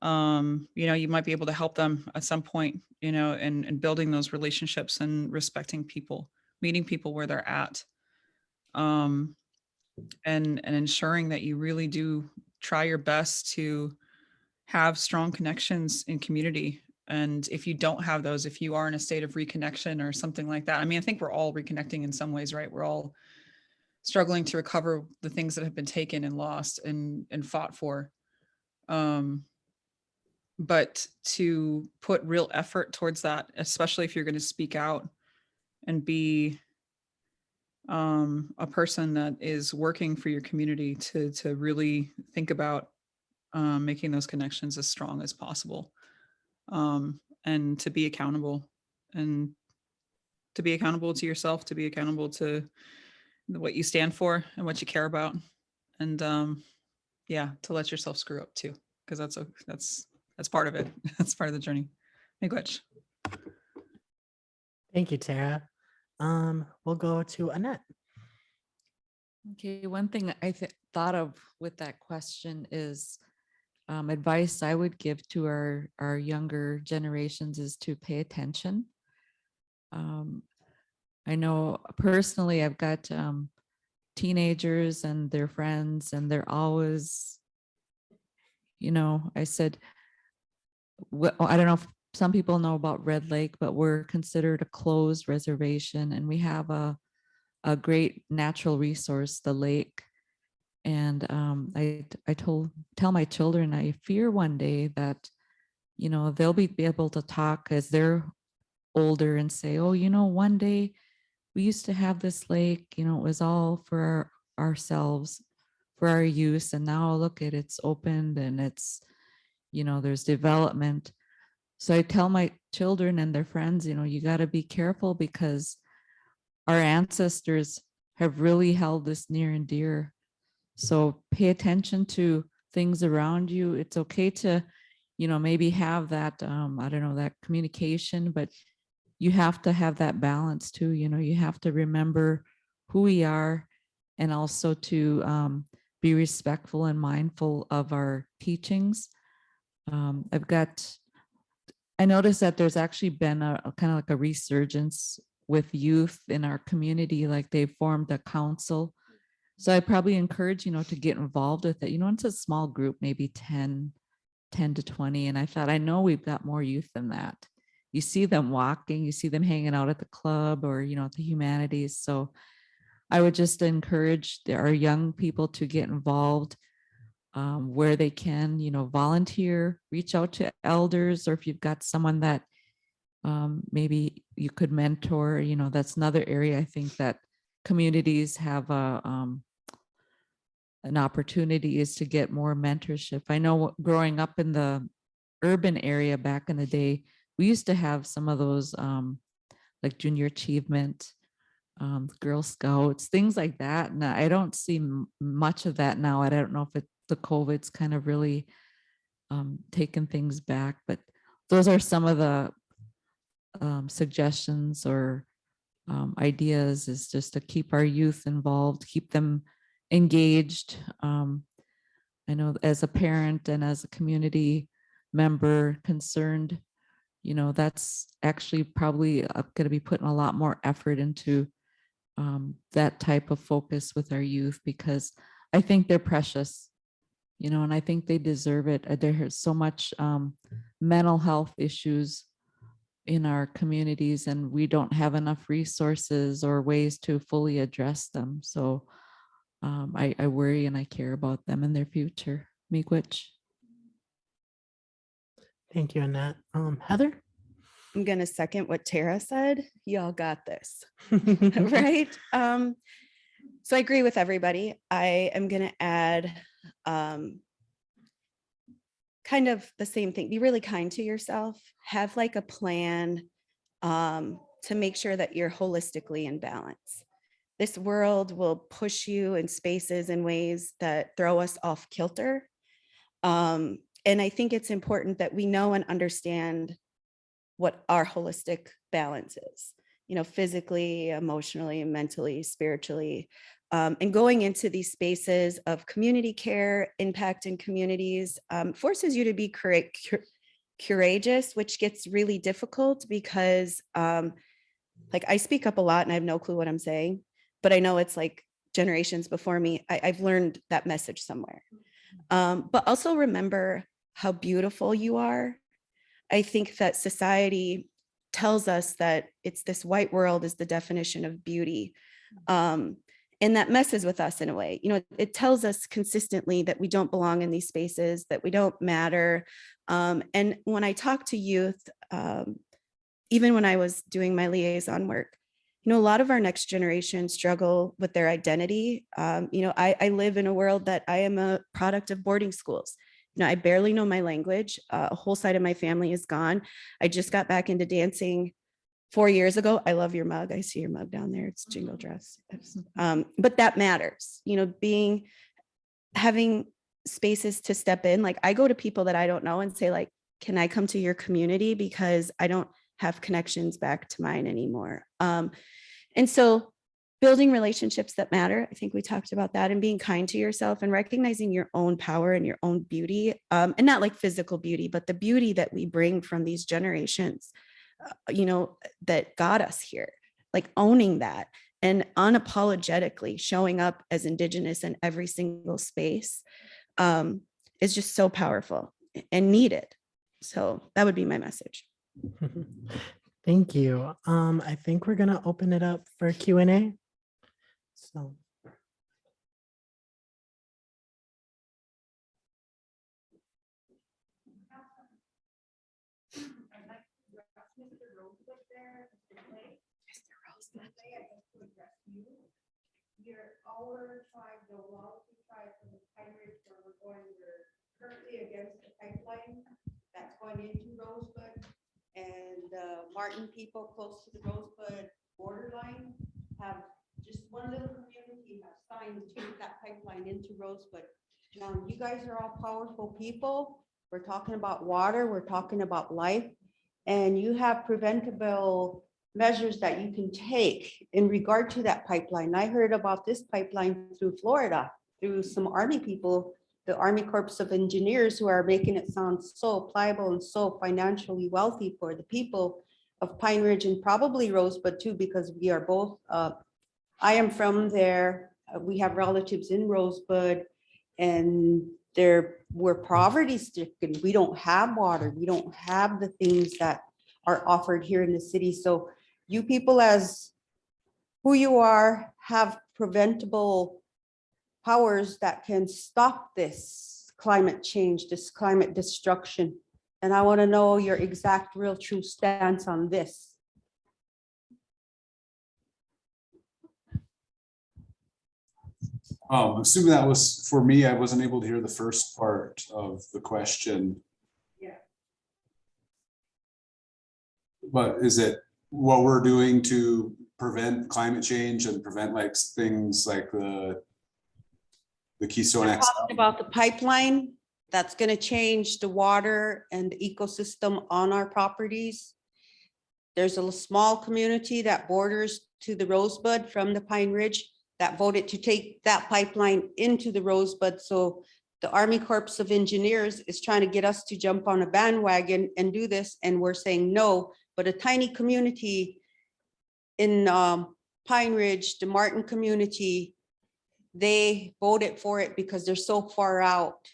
you might be able to help them at some point, and building those relationships and respecting people, meeting people where they're at, and ensuring that you really do try your best to have strong connections in community. And if you don't have those, if you are in a state of reconnection or something like that, I mean, I think we're all reconnecting in some ways, right? We're all struggling to recover the things that have been taken and lost and fought for. But to put real effort towards that, especially if you're going to speak out and be a person that is working for your community, to really think about making those connections as strong as possible, and to be accountable, and to be accountable to yourself, to be accountable to what you stand for and what you care about, and yeah, to let yourself screw up too, because that's part of it. That's part of the journey. Miigwech. Thank you, Tara. We'll go to Annette. Okay, one thing I thought of with that question is advice I would give to our younger generations is to pay attention. I know personally I've got teenagers and their friends, and they're always, I said, I don't know if some people know about Red Lake, but we're considered a closed reservation, and we have a great natural resource, the lake. And I tell my children, I fear one day that, they'll be able to talk as they're older and say, oh, one day we used to have this lake, it was all for ourselves, for our use. And now look at it's opened and it's, there's development. So I tell my children and their friends, you got to be careful, because our ancestors have really held this near and dear. So pay attention to things around you. It's okay to, maybe have that, I don't know, that communication, but you have to have that balance too. You have to remember who we are, and also to be respectful and mindful of our teachings. I noticed that there's actually been a kind of like a resurgence with youth in our community, like they formed a council. So I probably encourage, to get involved with it. It's a small group, maybe 10 to 20. And I thought, I know we've got more youth than that. You see them walking, you see them hanging out at the club or, at the humanities. So I would just encourage our young people to get involved where they can, volunteer, reach out to elders, or if you've got someone that maybe you could mentor, that's another area I think that communities have an opportunity is to get more mentorship. I know growing up in the urban area back in the day, we used to have some of those like junior achievement, Girl Scouts, things like that. And I don't see much of that now. I don't know if the COVID's kind of really taken things back, but those are some of the suggestions or ideas, is just to keep our youth involved, keep them engaged. I know as a parent and as a community member concerned, that's actually probably going to be putting a lot more effort into that type of focus with our youth, because I think they're precious, and I think they deserve it. There's so much mental health issues in our communities, and we don't have enough resources or ways to fully address them. So I worry and I care about them and their future. Miigwech. Thank you, Annette. Heather? I'm going to second what Tara said. Y'all got this, right? So I agree with everybody. I am going to add kind of the same thing. Be really kind to yourself. Have like a plan to make sure that you're holistically in balance. This world will push you in spaces and ways that throw us off kilter. And I think it's important that we know and understand what our holistic balance is, physically, emotionally, mentally, spiritually, and going into these spaces of community care, impact in communities, forces you to be courageous, which gets really difficult because like I speak up a lot and I have no clue what I'm saying, but I know it's like generations before me. I've learned that message somewhere. But also remember how beautiful you are. I think that society tells us that it's this white world is the definition of beauty. And that messes with us in a way. It tells us consistently that we don't belong in these spaces, that we don't matter. And when I talk to youth, even when I was doing my liaison work, a lot of our next generation struggle with their identity. I live in a world that I am a product of boarding schools. I barely know my language. A whole side of my family is gone. I just got back into dancing 4 years ago. I love your mug. I see your mug down there. It's jingle dress. But that matters, having spaces to step in. Like I go to people that I don't know and say like, can I come to your community? Because I don't have connections back to mine anymore. And so building relationships that matter. I think we talked about that, and being kind to yourself and recognizing your own power and your own beauty, and not like physical beauty, but the beauty that we bring from these generations, that got us here, like owning that and unapologetically showing up as Indigenous in every single space is just so powerful and needed. So that would be my message. Thank you. I think we're gonna open it up for Q&A. So. Our tribe, the Wallopi tribe from the Pine Ridge, where we're currently against the pipeline that's going into Rosebud, and the Martin people close to the Rosebud borderline have just one little community have signed to take that pipeline into Rosebud. Now, you guys are all powerful people. We're talking about water, we're talking about life, and you have preventable measures that you can take in regard to that pipeline. I heard about this pipeline through Florida, through some Army people, the Army Corps of Engineers, who are making it sound so pliable and so financially wealthy for the people of Pine Ridge and probably Rosebud too, because we are both, I am from there. We have relatives in Rosebud and we're poverty stricken. We don't have water. We don't have the things that are offered here in the city. So you people, as who you are, have preventable powers that can stop this climate change, this climate destruction. And I want to know your exact, real, true stance on this. Assuming that was for me, I wasn't able to hear the first part of the question. Yeah. But is it what we're doing to prevent climate change and prevent like things like the Keystone I'm XL? talking about the pipeline that's going to change the water and the ecosystem on our properties. There's a small community that borders to the Rosebud from the Pine Ridge that voted to take that pipeline into the Rosebud. So the Army Corps of Engineers is trying to get us to jump on a bandwagon and do this, and we're saying no. But a tiny community in Pine Ridge, the Martin community, they voted for it because they're so far out,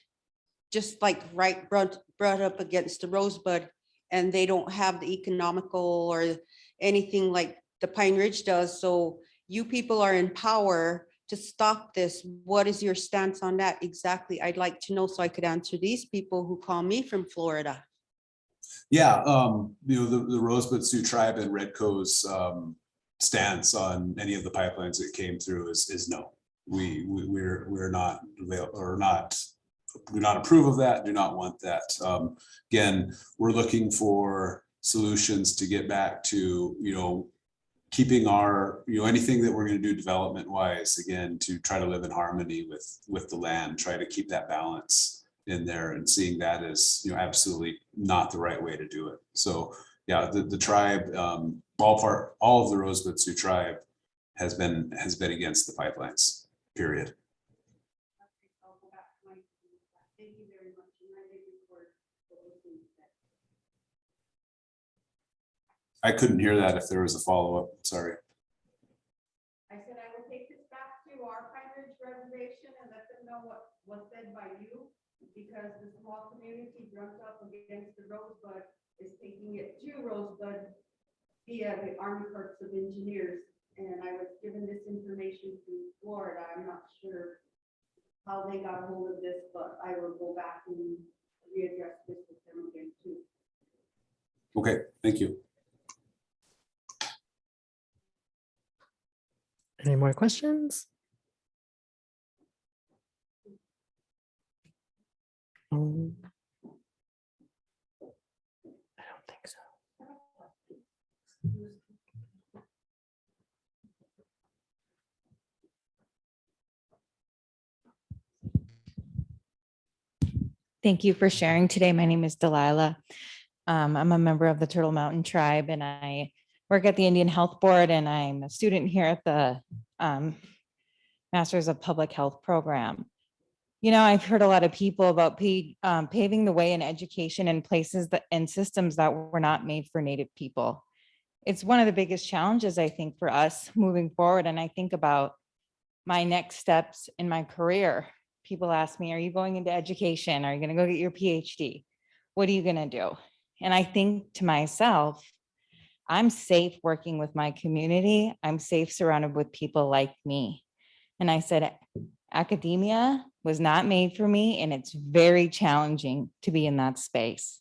just like right brought up against the Rosebud, and they don't have the economical or anything like the Pine Ridge does. So you people are in power to stop this. What is your stance on that exactly? I'd like to know so I could answer these people who call me from Florida. Yeah, the Rosebud Sioux Tribe and Redco's stance on any of the pipelines that came through is no. We're not available or not. Do not approve of that. Do not want that. Again, we're looking for solutions to get back to keeping our anything that we're going to do development wise, again, to try to live in harmony with the land, try to keep that balance in there, and seeing that as absolutely not the right way to do it. So yeah, the tribe, all of the Rosebud Sioux tribe has been against the pipelines, period. Thank you very much. I couldn't hear that if there was a follow-up, sorry. I said I will take this back to our Pine Ridge Reservation and let them know what was said by you, because the small community jumped up against the Rosebud is taking it to Rosebud via the Army Corps of Engineers. And I was given this information from Florida. I'm not sure how they got a hold of this, but I will go back and readdress this with them again too. Okay, thank you. Any more questions? I don't think so. Thank you for sharing today. My name is Delilah. I'm a member of the Turtle Mountain Tribe, and I work at the Indian Health Board, and I'm a student here at the Masters of Public Health program. I've heard a lot of people about paving the way in education in places and systems that were not made for Native people. It's one of the biggest challenges, I think, for us moving forward. And I think about my next steps in my career. People ask me, are you going into education? Are you going to go get your PhD? What are you going to do? And I think to myself, I'm safe working with my community. I'm safe surrounded with people like me. And I said, academia was not made for me, and it's very challenging to be in that space.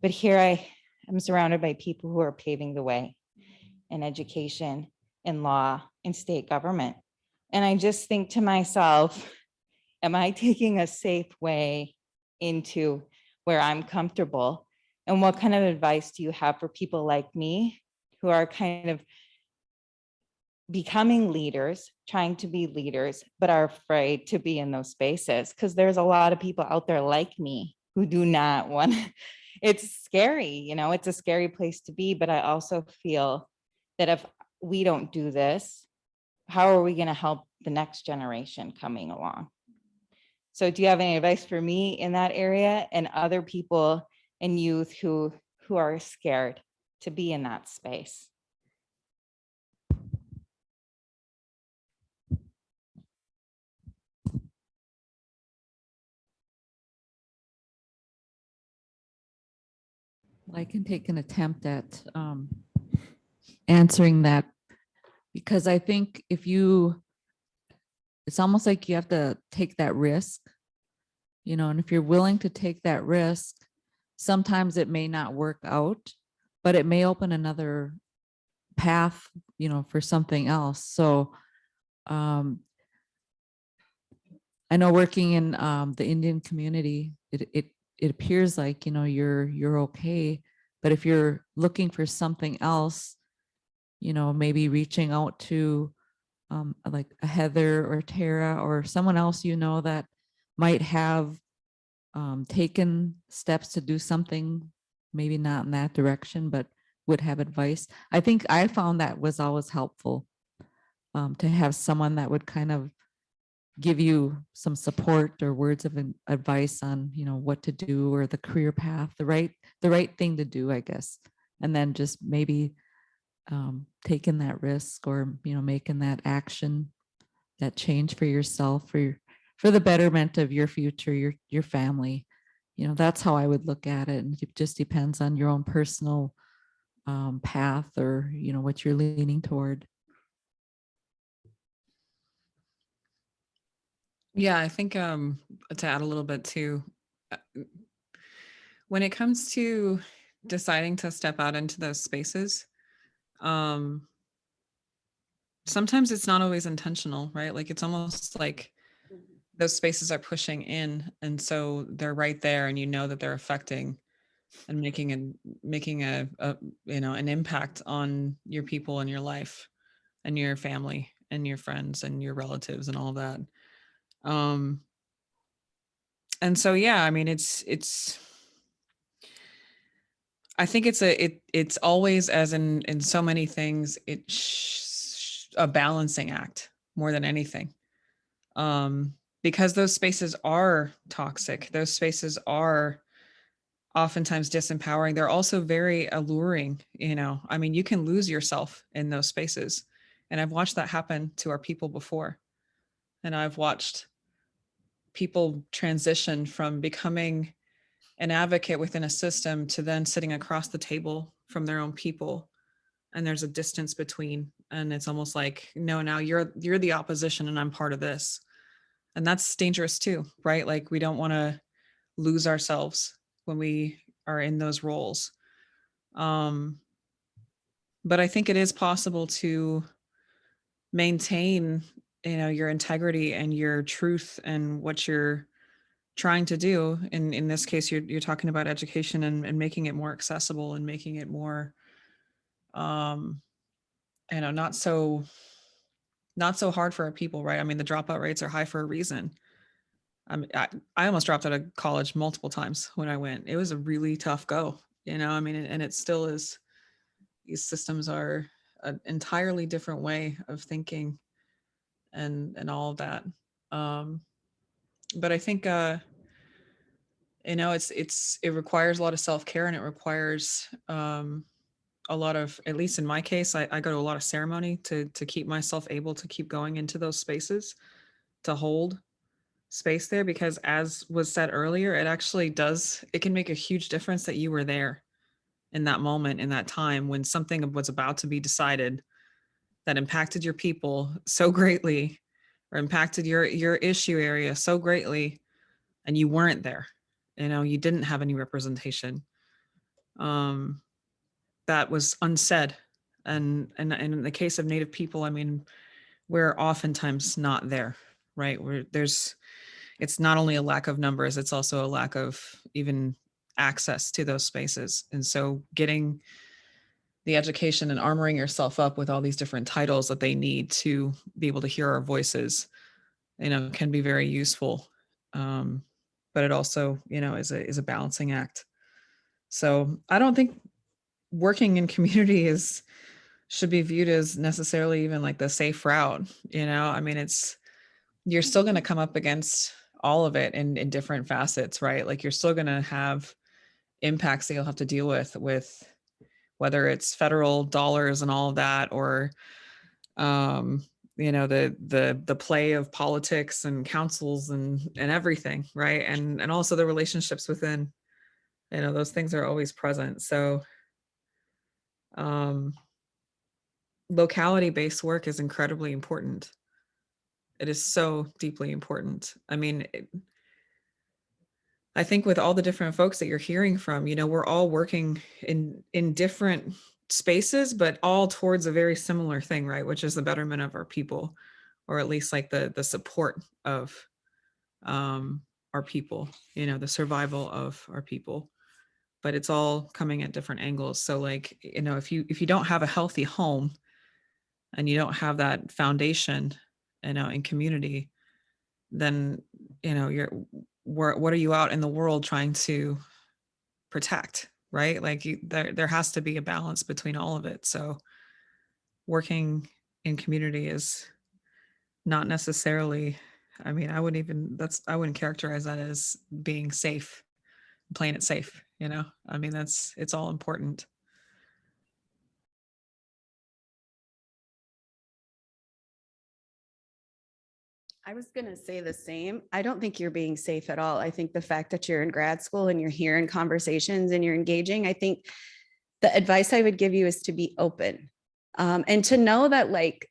But here I am surrounded by people who are paving the way in education, in law, in state government. And I just think to myself, am I taking a safe way into where I'm comfortable? And what kind of advice do you have for people like me who are kind of becoming leaders, trying to be leaders, but are afraid to be in those spaces? Because there's a lot of people out there like me who do not want, it's scary, it's a scary place to be. But I also feel that if we don't do this, how are we going to help the next generation coming along? So do you have any advice for me in that area and other people and youth who are scared to be in that space? I can take an attempt at answering that, because I think it's almost like you have to take that risk, and if you're willing to take that risk, sometimes it may not work out, but it may open another path, for something else. So I know working in the Indian community, it appears like, you're okay. But if you're looking for something else, maybe reaching out to like a Heather or Tara or someone else, that might have taken steps to do something, maybe not in that direction, but would have advice. I think I found that was always helpful, to have someone that would kind of give you some support or words of advice on, what to do, or the career path, the right thing to do, I guess. And then just maybe taking that risk, or, making that action, that change for yourself, for the betterment of your future, your family. That's how I would look at it. And it just depends on your own personal path, or, what you're leaning toward. Yeah, I think to add a little bit too, when it comes to deciding to step out into those spaces, sometimes it's not always intentional, right? Like it's almost like those spaces are pushing in, and so they're right there, and that they're affecting and making a an impact on your people and your life and your family and your friends and your relatives and all that. And so, yeah, I mean, I think it's always, as in so many things, it's a balancing act more than anything. Because those spaces are toxic. Those spaces are oftentimes disempowering. They're also very alluring. I mean, you can lose yourself in those spaces. And I've watched that happen to our people before. And I've watched people transition from becoming an advocate within a system to then sitting across the table from their own people. And there's a distance between, and it's almost like, no, now you're the opposition and I'm part of this. And that's dangerous too, right? Like we don't want to lose ourselves when we are in those roles. But I think it is possible to maintain, your integrity and your truth and what you're trying to do. In this case, you're talking about education and making it more accessible and making it more, not so hard for our people, right? I mean, the dropout rates are high for a reason. I almost dropped out of college multiple times when I went. It was a really tough go, I mean, and it still is. These systems are an entirely different way of thinking and all of that. But I think, it requires a lot of self-care, and it requires a lot of, at least in my case, I go to a lot of ceremony to keep myself able to keep going into those spaces, to hold space there, because as was said earlier, it can make a huge difference that you were there in that moment, in that time when something was about to be decided that impacted your people so greatly, or impacted your issue area so greatly, and you weren't there. You didn't have any representation. That was unsaid. And in the case of Native people, I mean, we're oftentimes not there, right? It's not only a lack of numbers, it's also a lack of even access to those spaces. And so getting the education and armoring yourself up with all these different titles that they need to be able to hear our voices, can be very useful. But it also, is a balancing act. So I don't think working in community should be viewed as necessarily even like the safe route. I mean, you're still going to come up against all of it in different facets, right? Like you're still going to have impacts that you'll have to deal with whether it's federal dollars and all of that, or you know, the play of politics and councils and everything, right? And also the relationships within, you know, those things are always present. So locality-based work is incredibly important. It is so deeply important. I mean, I think with all the different folks that you're hearing from, you know, we're all working in different spaces, but all towards a very similar thing, right? Which is the betterment of our people, or at least like the support of our people, you know, the survival of our people. But it's all coming at different angles. So like, you know, if you don't have a healthy home and you don't have that foundation, you know, in community, then, you know, what are you out in the world trying to protect, right? Like there has to be a balance between all of it. So working in community is not necessarily, I mean, I wouldn't characterize that as being safe, playing it safe, you know? I mean, it's all important. I was going to say the same. I don't think you're being safe at all. I think the fact that you're in grad school and you're here in conversations and you're engaging, I think the advice I would give you is to be open, and to know that like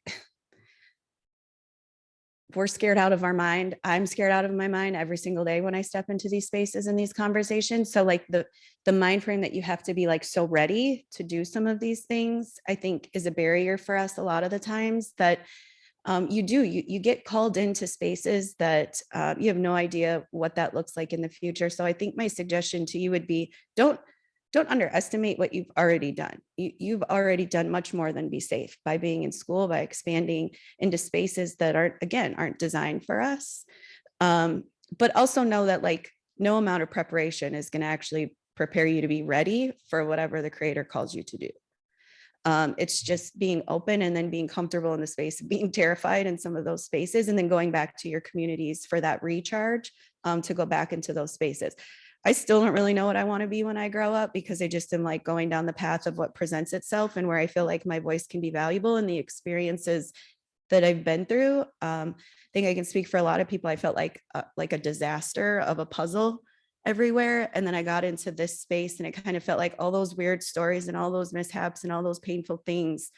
we're scared out of our mind. I'm scared out of my mind every single day when I step into these spaces and these conversations. So like the mind frame that you have to be like so ready to do some of these things, I think is a barrier for us a lot of the times, that you get called into spaces that you have no idea what that looks like in the future. So I think my suggestion to you would be, don't underestimate what you've already done. You've already done much more than be safe by being in school, by expanding into spaces that aren't designed for us. But also know that like no amount of preparation is going to actually prepare you to be ready for whatever the creator calls you to do. It's just being open and then being comfortable in the space, being terrified in some of those spaces, and then going back to your communities for that recharge, to go back into those spaces. I still don't really know what I want to be when I grow up, because I just am like going down the path of what presents itself and where I feel like my voice can be valuable, and the experiences that I've been through. I think I can speak for a lot of people. I felt like a disaster of a puzzle everywhere. And then I got into this space and it kind of felt like all those weird stories and all those mishaps and all those painful things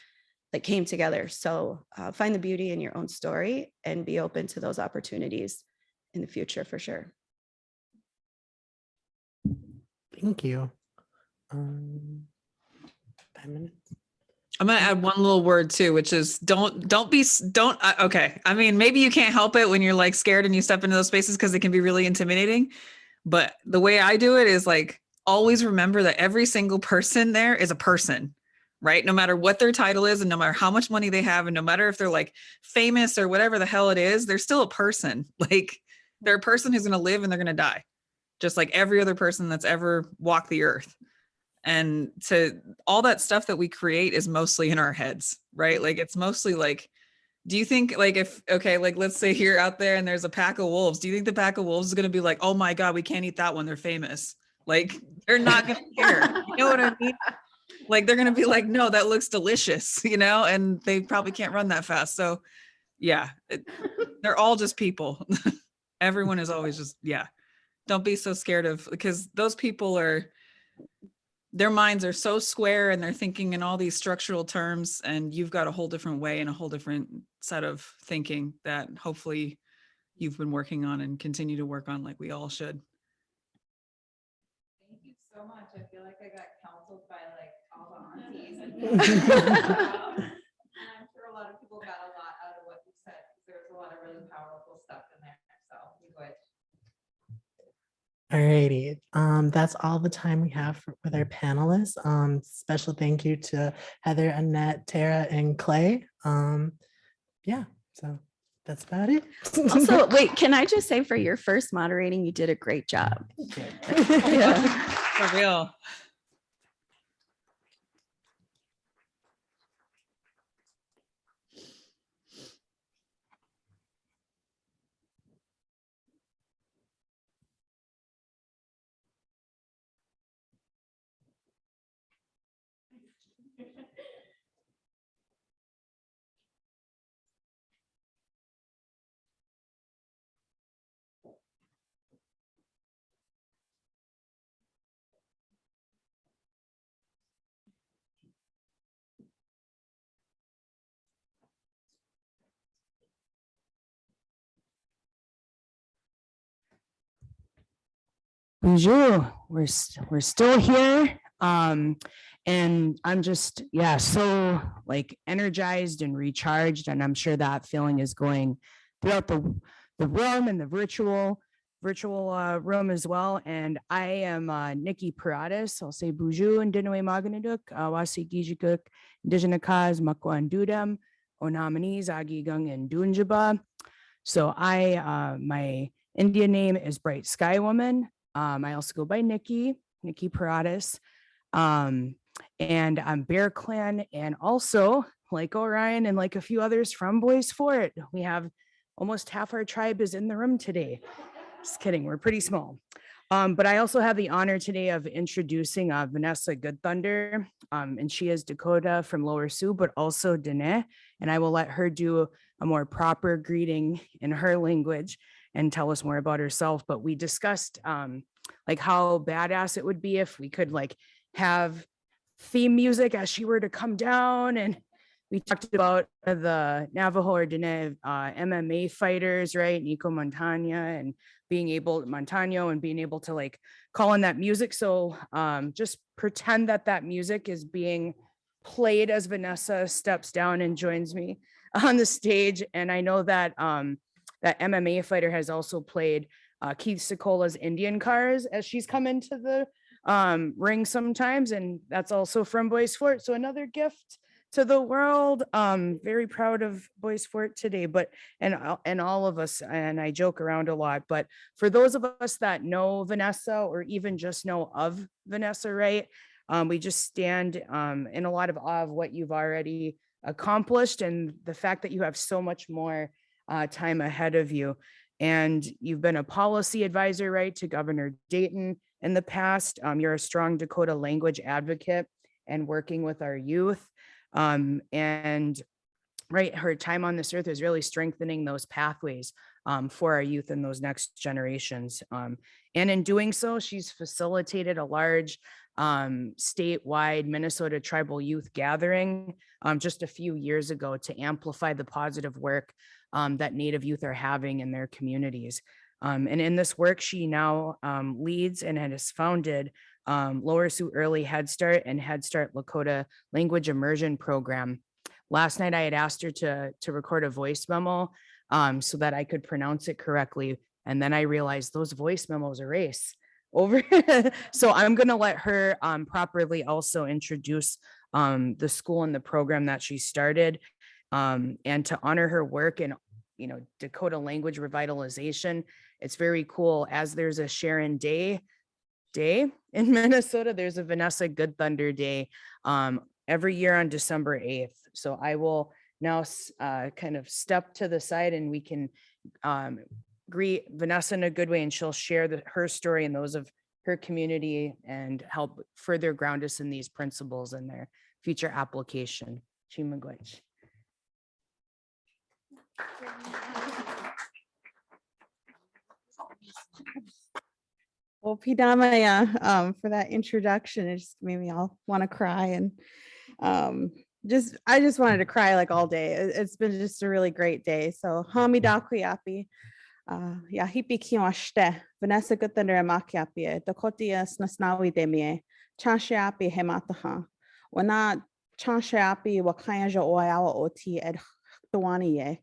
that came together. So find the beauty in your own story and be open to those opportunities in the future for sure. Thank you. 5 minutes. I'm gonna add one little word too, which is don't. Okay, I mean, maybe you can't help it when you're like scared and you step into those spaces because it can be really intimidating. But the way I do it is like always remember that every single person there is a person, right? No matter what their title is, and no matter how much money they have, and no matter if they're like famous or whatever the hell it is, they're still a person. Like they're a person who's gonna live and they're gonna die, just like every other person that's ever walked the earth. And to all that stuff that we create is mostly in our heads, right? Like it's mostly like, do you think like like let's say you're out there and there's a pack of wolves. Do you think the pack of wolves is going to be like, oh my God, we can't eat that one, they're famous? Like they're not going to care. You know what I mean? Like they're going to be like, no, that looks delicious, you know, and they probably can't run that fast. So yeah, they're all just people. Everyone is always just, yeah. Don't be so scared of, because those people their minds are so square and they're thinking in all these structural terms, and you've got a whole different way and a whole different set of thinking that hopefully you've been working on and continue to work on, like we all should. Thank you so much. I feel like I got counseled by like all the aunties. And I'm sure a lot of people got a lot out of what you said, because there's a lot of really powerful stuff in there. So enjoy it. Alrighty, that's all the time we have with our panelists. Special thank you to Heather, Annette, Tara, and Clay. Yeah, so that's about it. Also, wait, can I just say, for your first moderating, you did a great job. Yeah. For real. Bonjour, we're still here. And I'm just, yeah, so like energized and recharged. And I'm sure that feeling is going throughout the room and the virtual room as well. And I am Nikki Paradas. I'll say bonjour and Dinwe Maganaduk, Wasi Gijikuk, Indigenakaz, Makwan Dudem, Onamanese, Agigung, and Dunjaba. So my Indian name is Bright Sky Woman. I also go by Nikki Paradas. And I'm Bear Clan, and also like Orion and like a few others from Boys Fort. We have almost half our tribe is in the room today. Just kidding, we're pretty small. But I also have the honor today of introducing Vanessa Good Thunder, and she is Dakota from Lower Sioux, but also Dene, and I will let her do a more proper greeting in her language and tell us more about herself. But we discussed like how badass it would be if we could like have theme music as she were to come down, and we talked about the Navajo or Dene MMA fighters, right? Nico Montano and being able to like call on that music. So just pretend that music is being played as Vanessa steps down and joins me on the stage. And I know that that MMA fighter has also played Keith Sikola's Indian Cars as she's come into the ring sometimes, and that's also from Boys Fort. So another gift to the world. Very proud of Boys Fort today, but and all of us, and I joke around a lot, but for those of us that know Vanessa or even just know of Vanessa, right? We just stand in a lot of awe of what you've already accomplished and the fact that you have so much more time ahead of you. And you've been a policy advisor, right, to Governor Dayton in the past. You're a strong Dakota language advocate and working with our youth. And right, her time on this earth is really strengthening those pathways for our youth and those next generations. And in doing so, she's facilitated a large statewide Minnesota tribal youth gathering just a few years ago to amplify the positive work that Native youth are having in their communities. And in this work, she now leads and has founded Lower Sioux Early Head Start and Head Start Lakota Language Immersion Program. Last night, I had asked her to record a voice memo so that I could pronounce it correctly. And then I realized those voice memos erase over. So I'm going to let her properly also introduce the school and the program that she started, and to honor her work in Dakota language revitalization. It's very cool. As there's a Sharon Day in Minnesota, there's a Vanessa Good Thunder Day every year on December 8th. So I will now kind of step to the side, and we can greet Vanessa in a good way, and she'll share her story and those of her community and help further ground us in these principles and their future application. Chimagwech. Well, Pidamaya, for that introduction, it just made me all want to cry, and I just wanted to cry like all day. It's been just a really great day. So Hamidakuyapi, Yahipi Kiwashte, Vanessa Guthander Makiapi, Dakotia Snasnawi Demie, Chashapi Hemataha, Wana Chashapi Wakayaja Oyawa Oti Ed Thwaniye,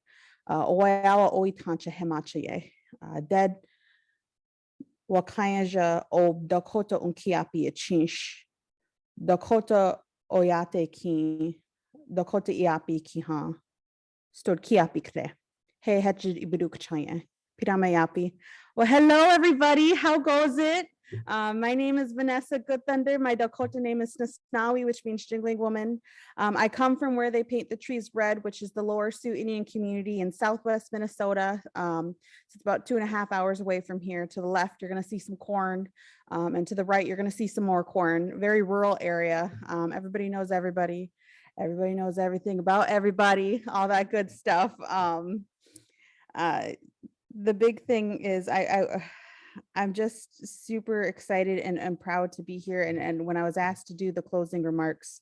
Oyawa Oitancha Hemachaye, Dead Wakayaja O Dakota Unkiapi Chinch, Dakota Oyate Ki, Dakota Iapi Kiha, Stood Kiapi Kre. Hey, Hechid Ibiduk Chaya, Piramayapi. Well, hello, everybody. How goes it? My name is Vanessa Goodthunder. My Dakota name is Snawi, which means jingling woman. I come from where they paint the trees red, which is the Lower Sioux Indian community in Southwest Minnesota. So it's about 2.5 hours away from here. To the left, you're going to see some corn. And to the right, you're going to see some more corn. Very rural area. Everybody knows everybody. Everybody knows everything about everybody, all that good stuff. The big thing is I'm just super excited and proud to be here. And when I was asked to do the closing remarks,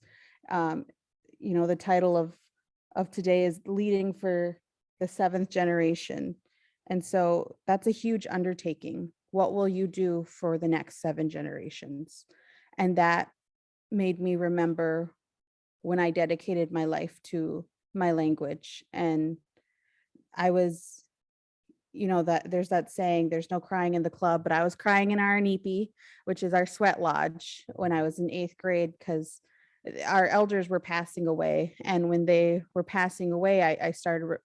the title of today is Leading for the 7th Generation. And so that's a huge undertaking. What will you do for the next 7 generations? And that made me remember when I dedicated my life to my language. And I was, that there's that saying, there's no crying in the club, but I was crying in our NEPI, which is our sweat lodge, when I was in 8th grade, because our elders were passing away. And when they were passing away, I started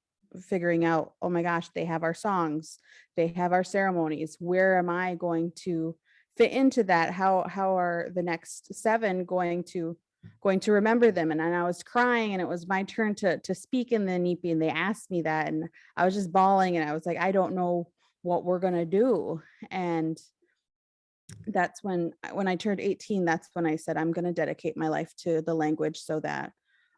figuring out, oh my gosh, they have our songs, they have our ceremonies. Where am I going to fit into that? How are the next 7 going to remember them? And I was crying, and it was my turn to speak in the NEPI, and they asked me that, and I was just bawling, and I was like, I don't know what we're gonna do. And that's when I turned 18, that's when I said, I'm gonna dedicate my life to the language, so that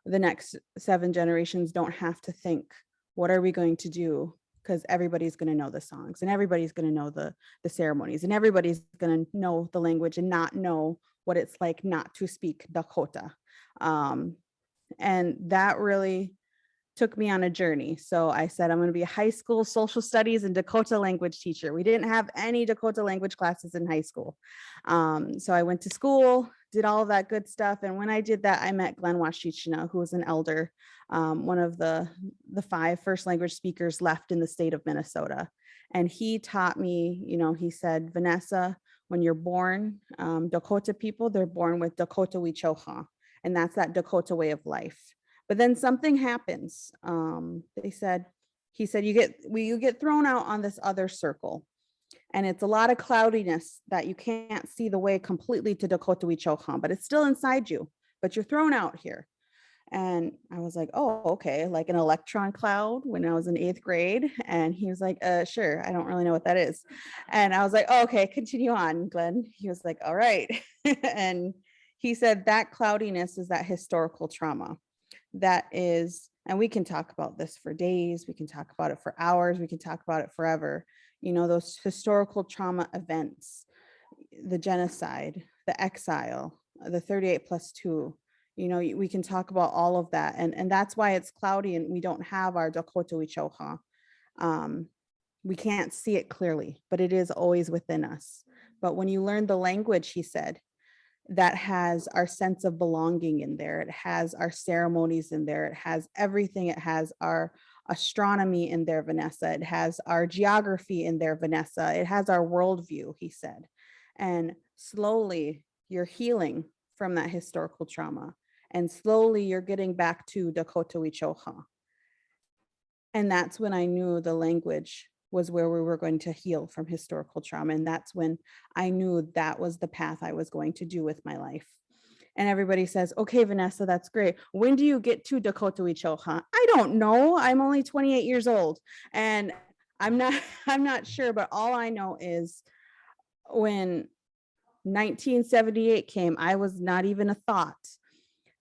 the next 7 generations don't have to think, what are we going to do? Because everybody's going to know the songs, and everybody's going to know the ceremonies, and everybody's going to know the language and not know what it's like not to speak Dakota. And that really took me on a journey. So I said, I'm going to be a high school social studies and Dakota language teacher. We didn't have any Dakota language classes in high school. So I went to school, did all of that good stuff. And when I did that, I met Glenn Washichina, who was an elder, one of the 5 first language speakers left in the state of Minnesota. And he taught me, he said, Vanessa, when you're born, Dakota people, they're born with Dakota Wichoha. And that's that Dakota way of life. But then something happens. He said, you get thrown out on this other circle, and it's a lot of cloudiness that you can't see the way completely to Dakota Wichoha, but it's still inside you, but you're thrown out here. And I was like, oh, okay, like an electron cloud when I was in 8th grade. And he was like, sure, I don't really know what that is. And I was like, oh, okay, continue on, Glenn. He was like, all right. And he said that cloudiness is that historical trauma. That is, and we can talk about this for days, we can talk about it for hours, we can talk about it forever. Those historical trauma events, the genocide, the exile, the 38+2, we can talk about all of that. And that's why it's cloudy, and we don't have our Dakota Wichoha. We can't see it clearly, but it is always within us. But when you learn the language, he said, that has our sense of belonging in there. It has our ceremonies in there. It has everything. It has our astronomy in there, Vanessa. It has our geography in there, Vanessa. It has our worldview, he said. And slowly you're healing from that historical trauma. And slowly you're getting back to Dakota Wichoha. And that's when I knew the language was where we were going to heal from historical trauma. And that's when I knew that was the path I was going to do with my life. And everybody says, okay, Vanessa, that's great. When do you get to Dakota Wichoha? I don't know. I'm only 28 years old. And I'm not sure, but all I know is when 1978 came, I was not even a thought.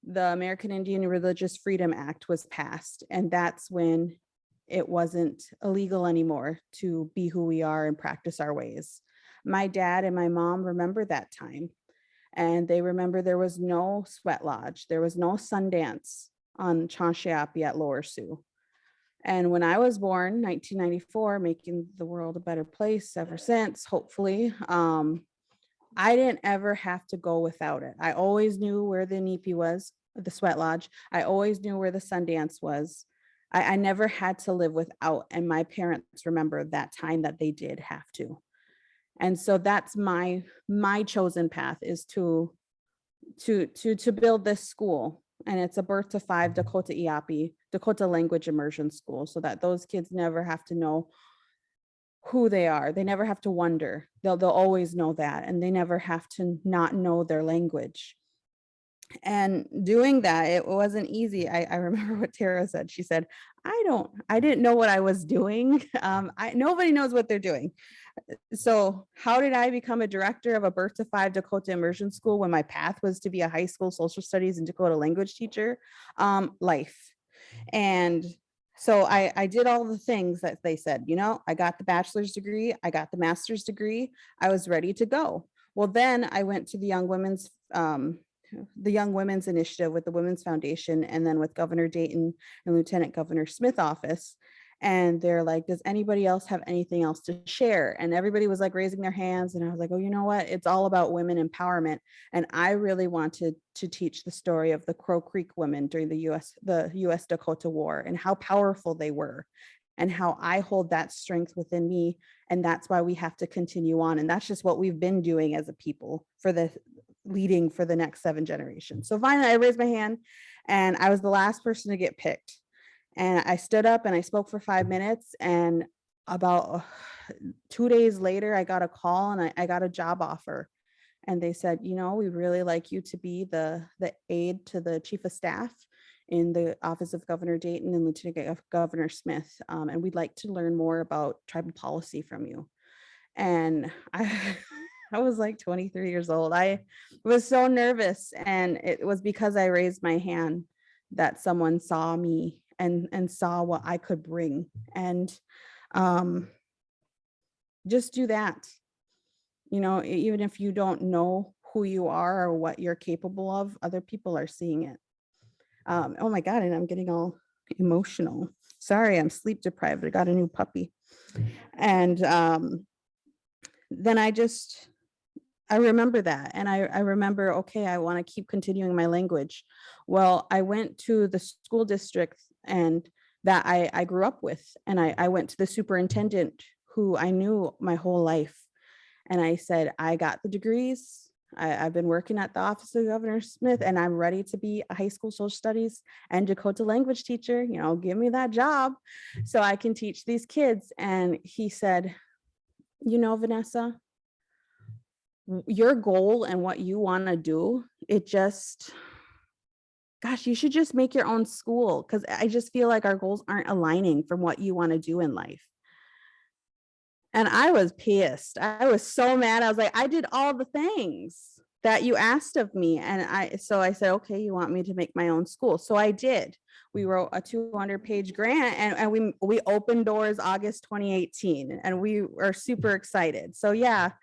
The American Indian Religious Freedom Act was passed. And that's when it wasn't illegal anymore to be who we are and practice our ways. My dad and my mom remember that time, and they remember there was no sweat lodge. There was no Sundance on Chanshayapi at Lower Sioux. And when I was born, 1994, making the world a better place ever since, hopefully, I didn't ever have to go without it. I always knew where the NEPI was, the sweat lodge. I always knew where the Sundance was. I never had to live without, and my parents remember that time that they did have to. And so that's my chosen path, is to build this school. And it's a birth to 5 Dakota IAPI, Dakota language immersion school, so that those kids never have to know who they are. They never have to wonder. They'll always know that, and they never have to not know their language. And doing that, it wasn't easy. I remember what Tara said. She said, I didn't know what I was doing. Nobody knows what they're doing. So how did I become a director of a birth to 5 Dakota immersion school when my path was to be a high school social studies and Dakota language teacher? Life. And so I did all the things that they said. I got the bachelor's degree, I got the master's degree, I was ready to go. Well, then I went to the Young Women's Initiative with the Women's Foundation, and then with Governor Dayton and Lieutenant Governor Smith office. And they're like, does anybody else have anything else to share? And everybody was like raising their hands. And I was like, oh, you know what? It's all about women empowerment. And I really wanted to teach the story of the Crow Creek women during the US Dakota War, and how powerful they were, and how I hold that strength within me. And that's why we have to continue on. And that's just what we've been doing as a people leading for the next 7 generations. So finally I raised my hand, and I was the last person to get picked. And I stood up and I spoke for 5 minutes, and about 2 days later, I got a call and I got a job offer. And they said, we really like you to be the aide to the chief of staff in the office of Governor Dayton and Lieutenant Governor Smith. And we'd like to learn more about tribal policy from you. And I was like 23 years old. I was so nervous. And it was because I raised my hand that someone saw me and saw what I could bring. And just do that. Even if you don't know who you are or what you're capable of, other people are seeing it. Oh my God, and I'm getting all emotional. Sorry, I'm sleep deprived. I got a new puppy. And then I remember that. And I remember, okay, I want to keep continuing my language. Well, I went to the school district and that I grew up with. And I went to the superintendent who I knew my whole life. And I said, I got the degrees. I've been working at the office of Governor Smith, and I'm ready to be a high school social studies and Dakota language teacher. Give me that job so I can teach these kids. And he said, Vanessa, your goal and what you want to do, you should just make your own school, because I just feel like our goals aren't aligning from what you want to do in life. And I was pissed. I was so mad. I was like, I did all the things that you asked of me. And so I said, okay, you want me to make my own school. So I did. We wrote a 200-page grant, and we opened doors August 2018, and we are super excited. So yeah,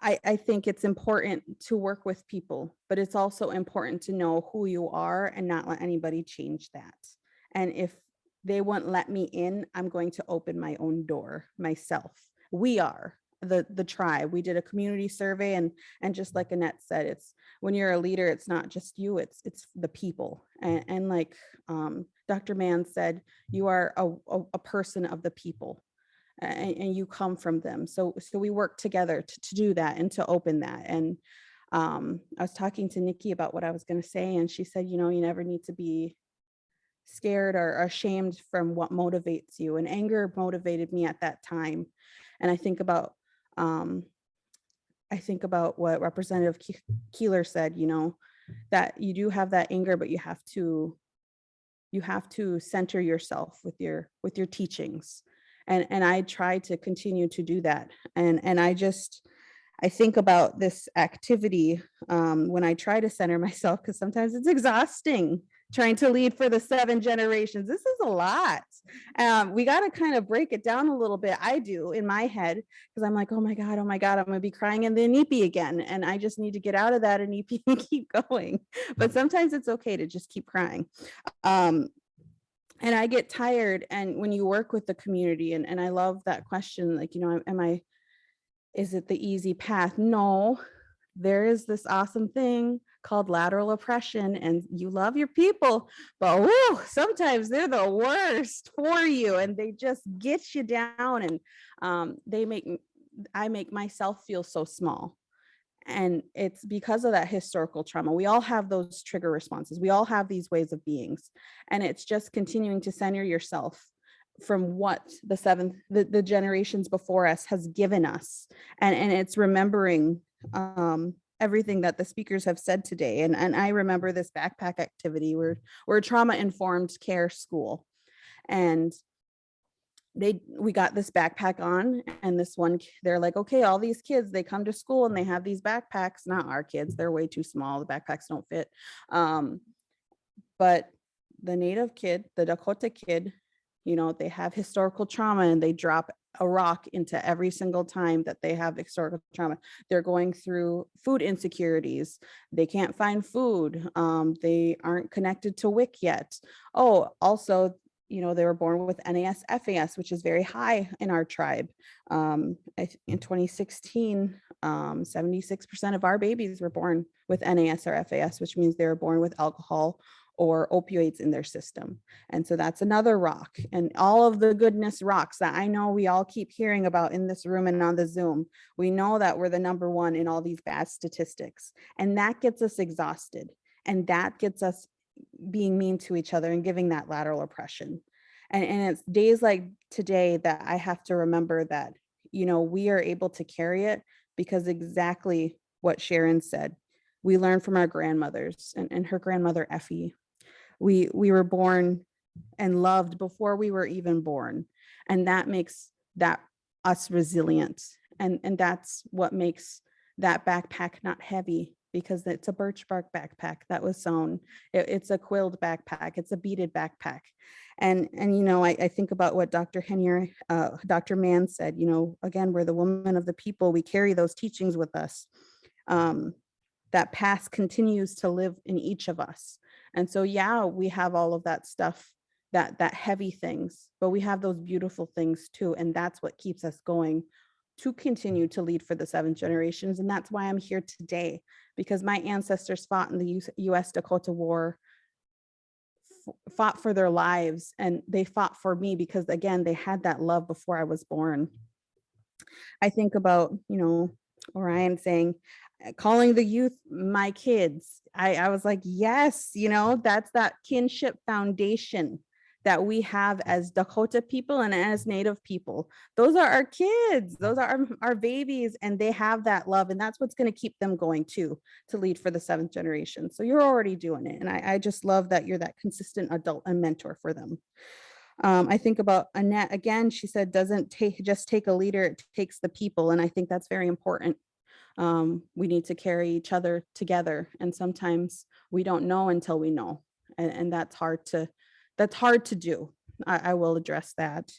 I think it's important to work with people, but it's also important to know who you are and not let anybody change that. And if they won't let me in, I'm going to open my own door myself. We are the tribe. We did a community survey, and just like Annette said, it's when you're a leader, it's not just you, it's the people. And like Dr. Mann said, you are a person of the people. And you come from them. So we work together to do that and to open that. And I was talking to Nikki about what I was going to say, and she said, you never need to be scared or ashamed from what motivates you. And anger motivated me at that time. And I think about what Representative Keeler said, that you do have that anger, but you have to center yourself with your teachings. And I try to continue to do that. And I think about this activity when I try to center myself, because sometimes it's exhausting trying to lead for the 7 generations. This is a lot. We got to kind of break it down a little bit. I do in my head, because I'm like, oh my God, I'm going to be crying in the inipi again. And I just need to get out of that inipi and keep going. But sometimes it's okay to just keep crying. And I get tired. And when you work with the community, and I love that question, like, is it the easy path? No, there is this awesome thing called lateral oppression, and you love your people, but sometimes they're the worst for you, and they just get you down, and I make myself feel so small. And it's because of that historical trauma. We all have those trigger responses. We all have these ways of beings. And it's just continuing to center yourself from what the generations before us has given us. And it's remembering everything that the speakers have said today. And I remember this backpack activity. We're a trauma-informed care school. And we got this backpack on, and they're like, okay, all these kids, they come to school and they have these backpacks. Not our kids, they're way too small, the backpacks don't fit. But the Native kid, the Dakota kid, they have historical trauma, and they drop a rock into every single time that they have historical trauma. They're going through food insecurities. They can't find food. They aren't connected to WIC yet. Oh, also, they were born with NAS, FAS, which is very high in our tribe. In 2016, 76% of our babies were born with NAS or FAS, which means they were born with alcohol or opioids in their system. And so that's another rock. And all of the goodness rocks that I know we all keep hearing about in this room and on the Zoom, we know that we're the number one in all these bad statistics. And that gets us exhausted. And that gets us being mean to each other and giving that lateral oppression. And it's days like today that I have to remember that, we are able to carry it because exactly what Sharon said. We learn from our grandmothers and her grandmother, Effie. We were born and loved before we were even born. And that makes us resilient. And that's what makes that backpack not heavy, because it's a birch bark backpack that was sewn. It's a quilled backpack. It's a beaded backpack. And I think about what Dr. Dr. Mann said, again, we're the woman of the people. We carry those teachings with us. That past continues to live in each of us. And so, yeah, we have all of that stuff, that heavy things, but we have those beautiful things too. And that's what keeps us going to continue to lead for the 7th generations. And that's why I'm here today, because my ancestors fought in the US Dakota War, fought for their lives, and they fought for me because, again, they had that love before I was born. I think about, Orion saying, calling the youth my kids. I was like, yes, that's that kinship foundation that we have as Dakota people and as Native people. Those are our kids. Those are our babies, and they have that love. And that's what's going to keep them going too, to lead for the 7th generation. So you're already doing it. And I just love that you're that consistent adult and mentor for them. I think about Annette, again, she said, doesn't just take a leader, it takes the people. And I think that's very important. We need to carry each other together. And sometimes we don't know until we know. And that's hard to do. I will address that.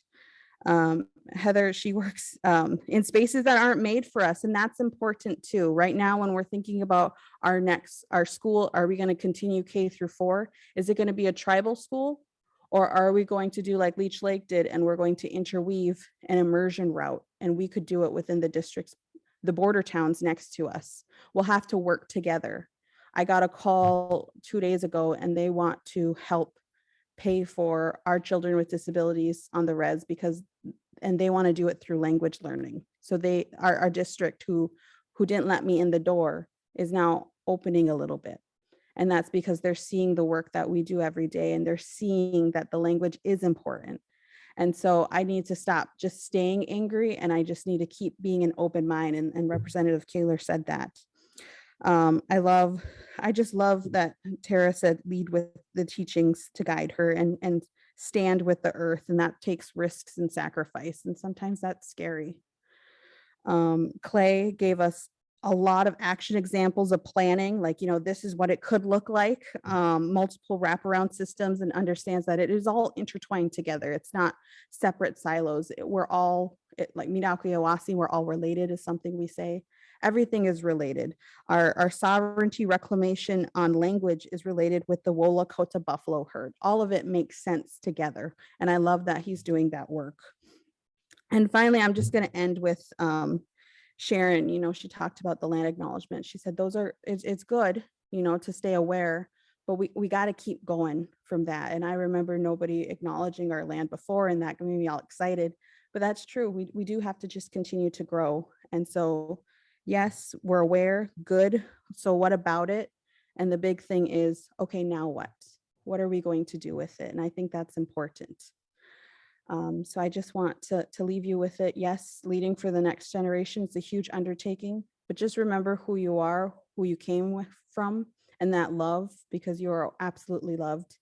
Heather, she works in spaces that aren't made for us. And that's important too. Right now, when we're thinking about our school, are we going to continue K-4? Is it going to be a tribal school? Or are we going to do like Leech Lake did, and we're going to interweave an immersion route, and we could do it within the districts, the border towns next to us? We'll have to work together. I got a call 2 days ago, and they want to help pay for our children with disabilities on the res and they want to do it through language learning. So our district who didn't let me in the door is now opening a little bit. And that's because they're seeing the work that we do every day, and they're seeing that the language is important. And so I need to stop just staying angry, and I just need to keep being an open mind. And Representative Keeler said that. I just love that Tara said, lead with the teachings to guide her and stand with the earth. And that takes risks and sacrifice. And sometimes that's scary. Clay gave us a lot of action examples of planning, like, this is what it could look like, multiple wraparound systems, and understands that it is all intertwined together. It's not separate silos. We're all, like Minakuiawasi, we're all related is something we say. Everything is related. Our sovereignty reclamation on language is related with the Wolakota buffalo herd. All of it makes sense together. And I love that he's doing that work. And finally, I'm just going to end with Sharon. She talked about the land acknowledgement. She said, it's good, to stay aware, but we got to keep going from that. And I remember nobody acknowledging our land before, and that made me all excited, but that's true. We do have to just continue to grow. And so, yes, we're aware, good. So what about it? And the big thing is, okay, now what? What are we going to do with it? And I think that's important. So I just want to leave you with it. Yes, leading for the next generation is a huge undertaking, but just remember who you are, who you came from, and that love, because you are absolutely loved,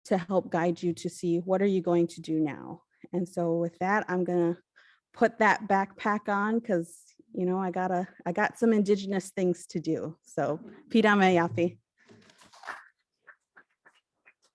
to help guide you to see what are you going to do now. And so with that, I'm gonna put that backpack on because I got some Indigenous things to do. So Pidame Yapi.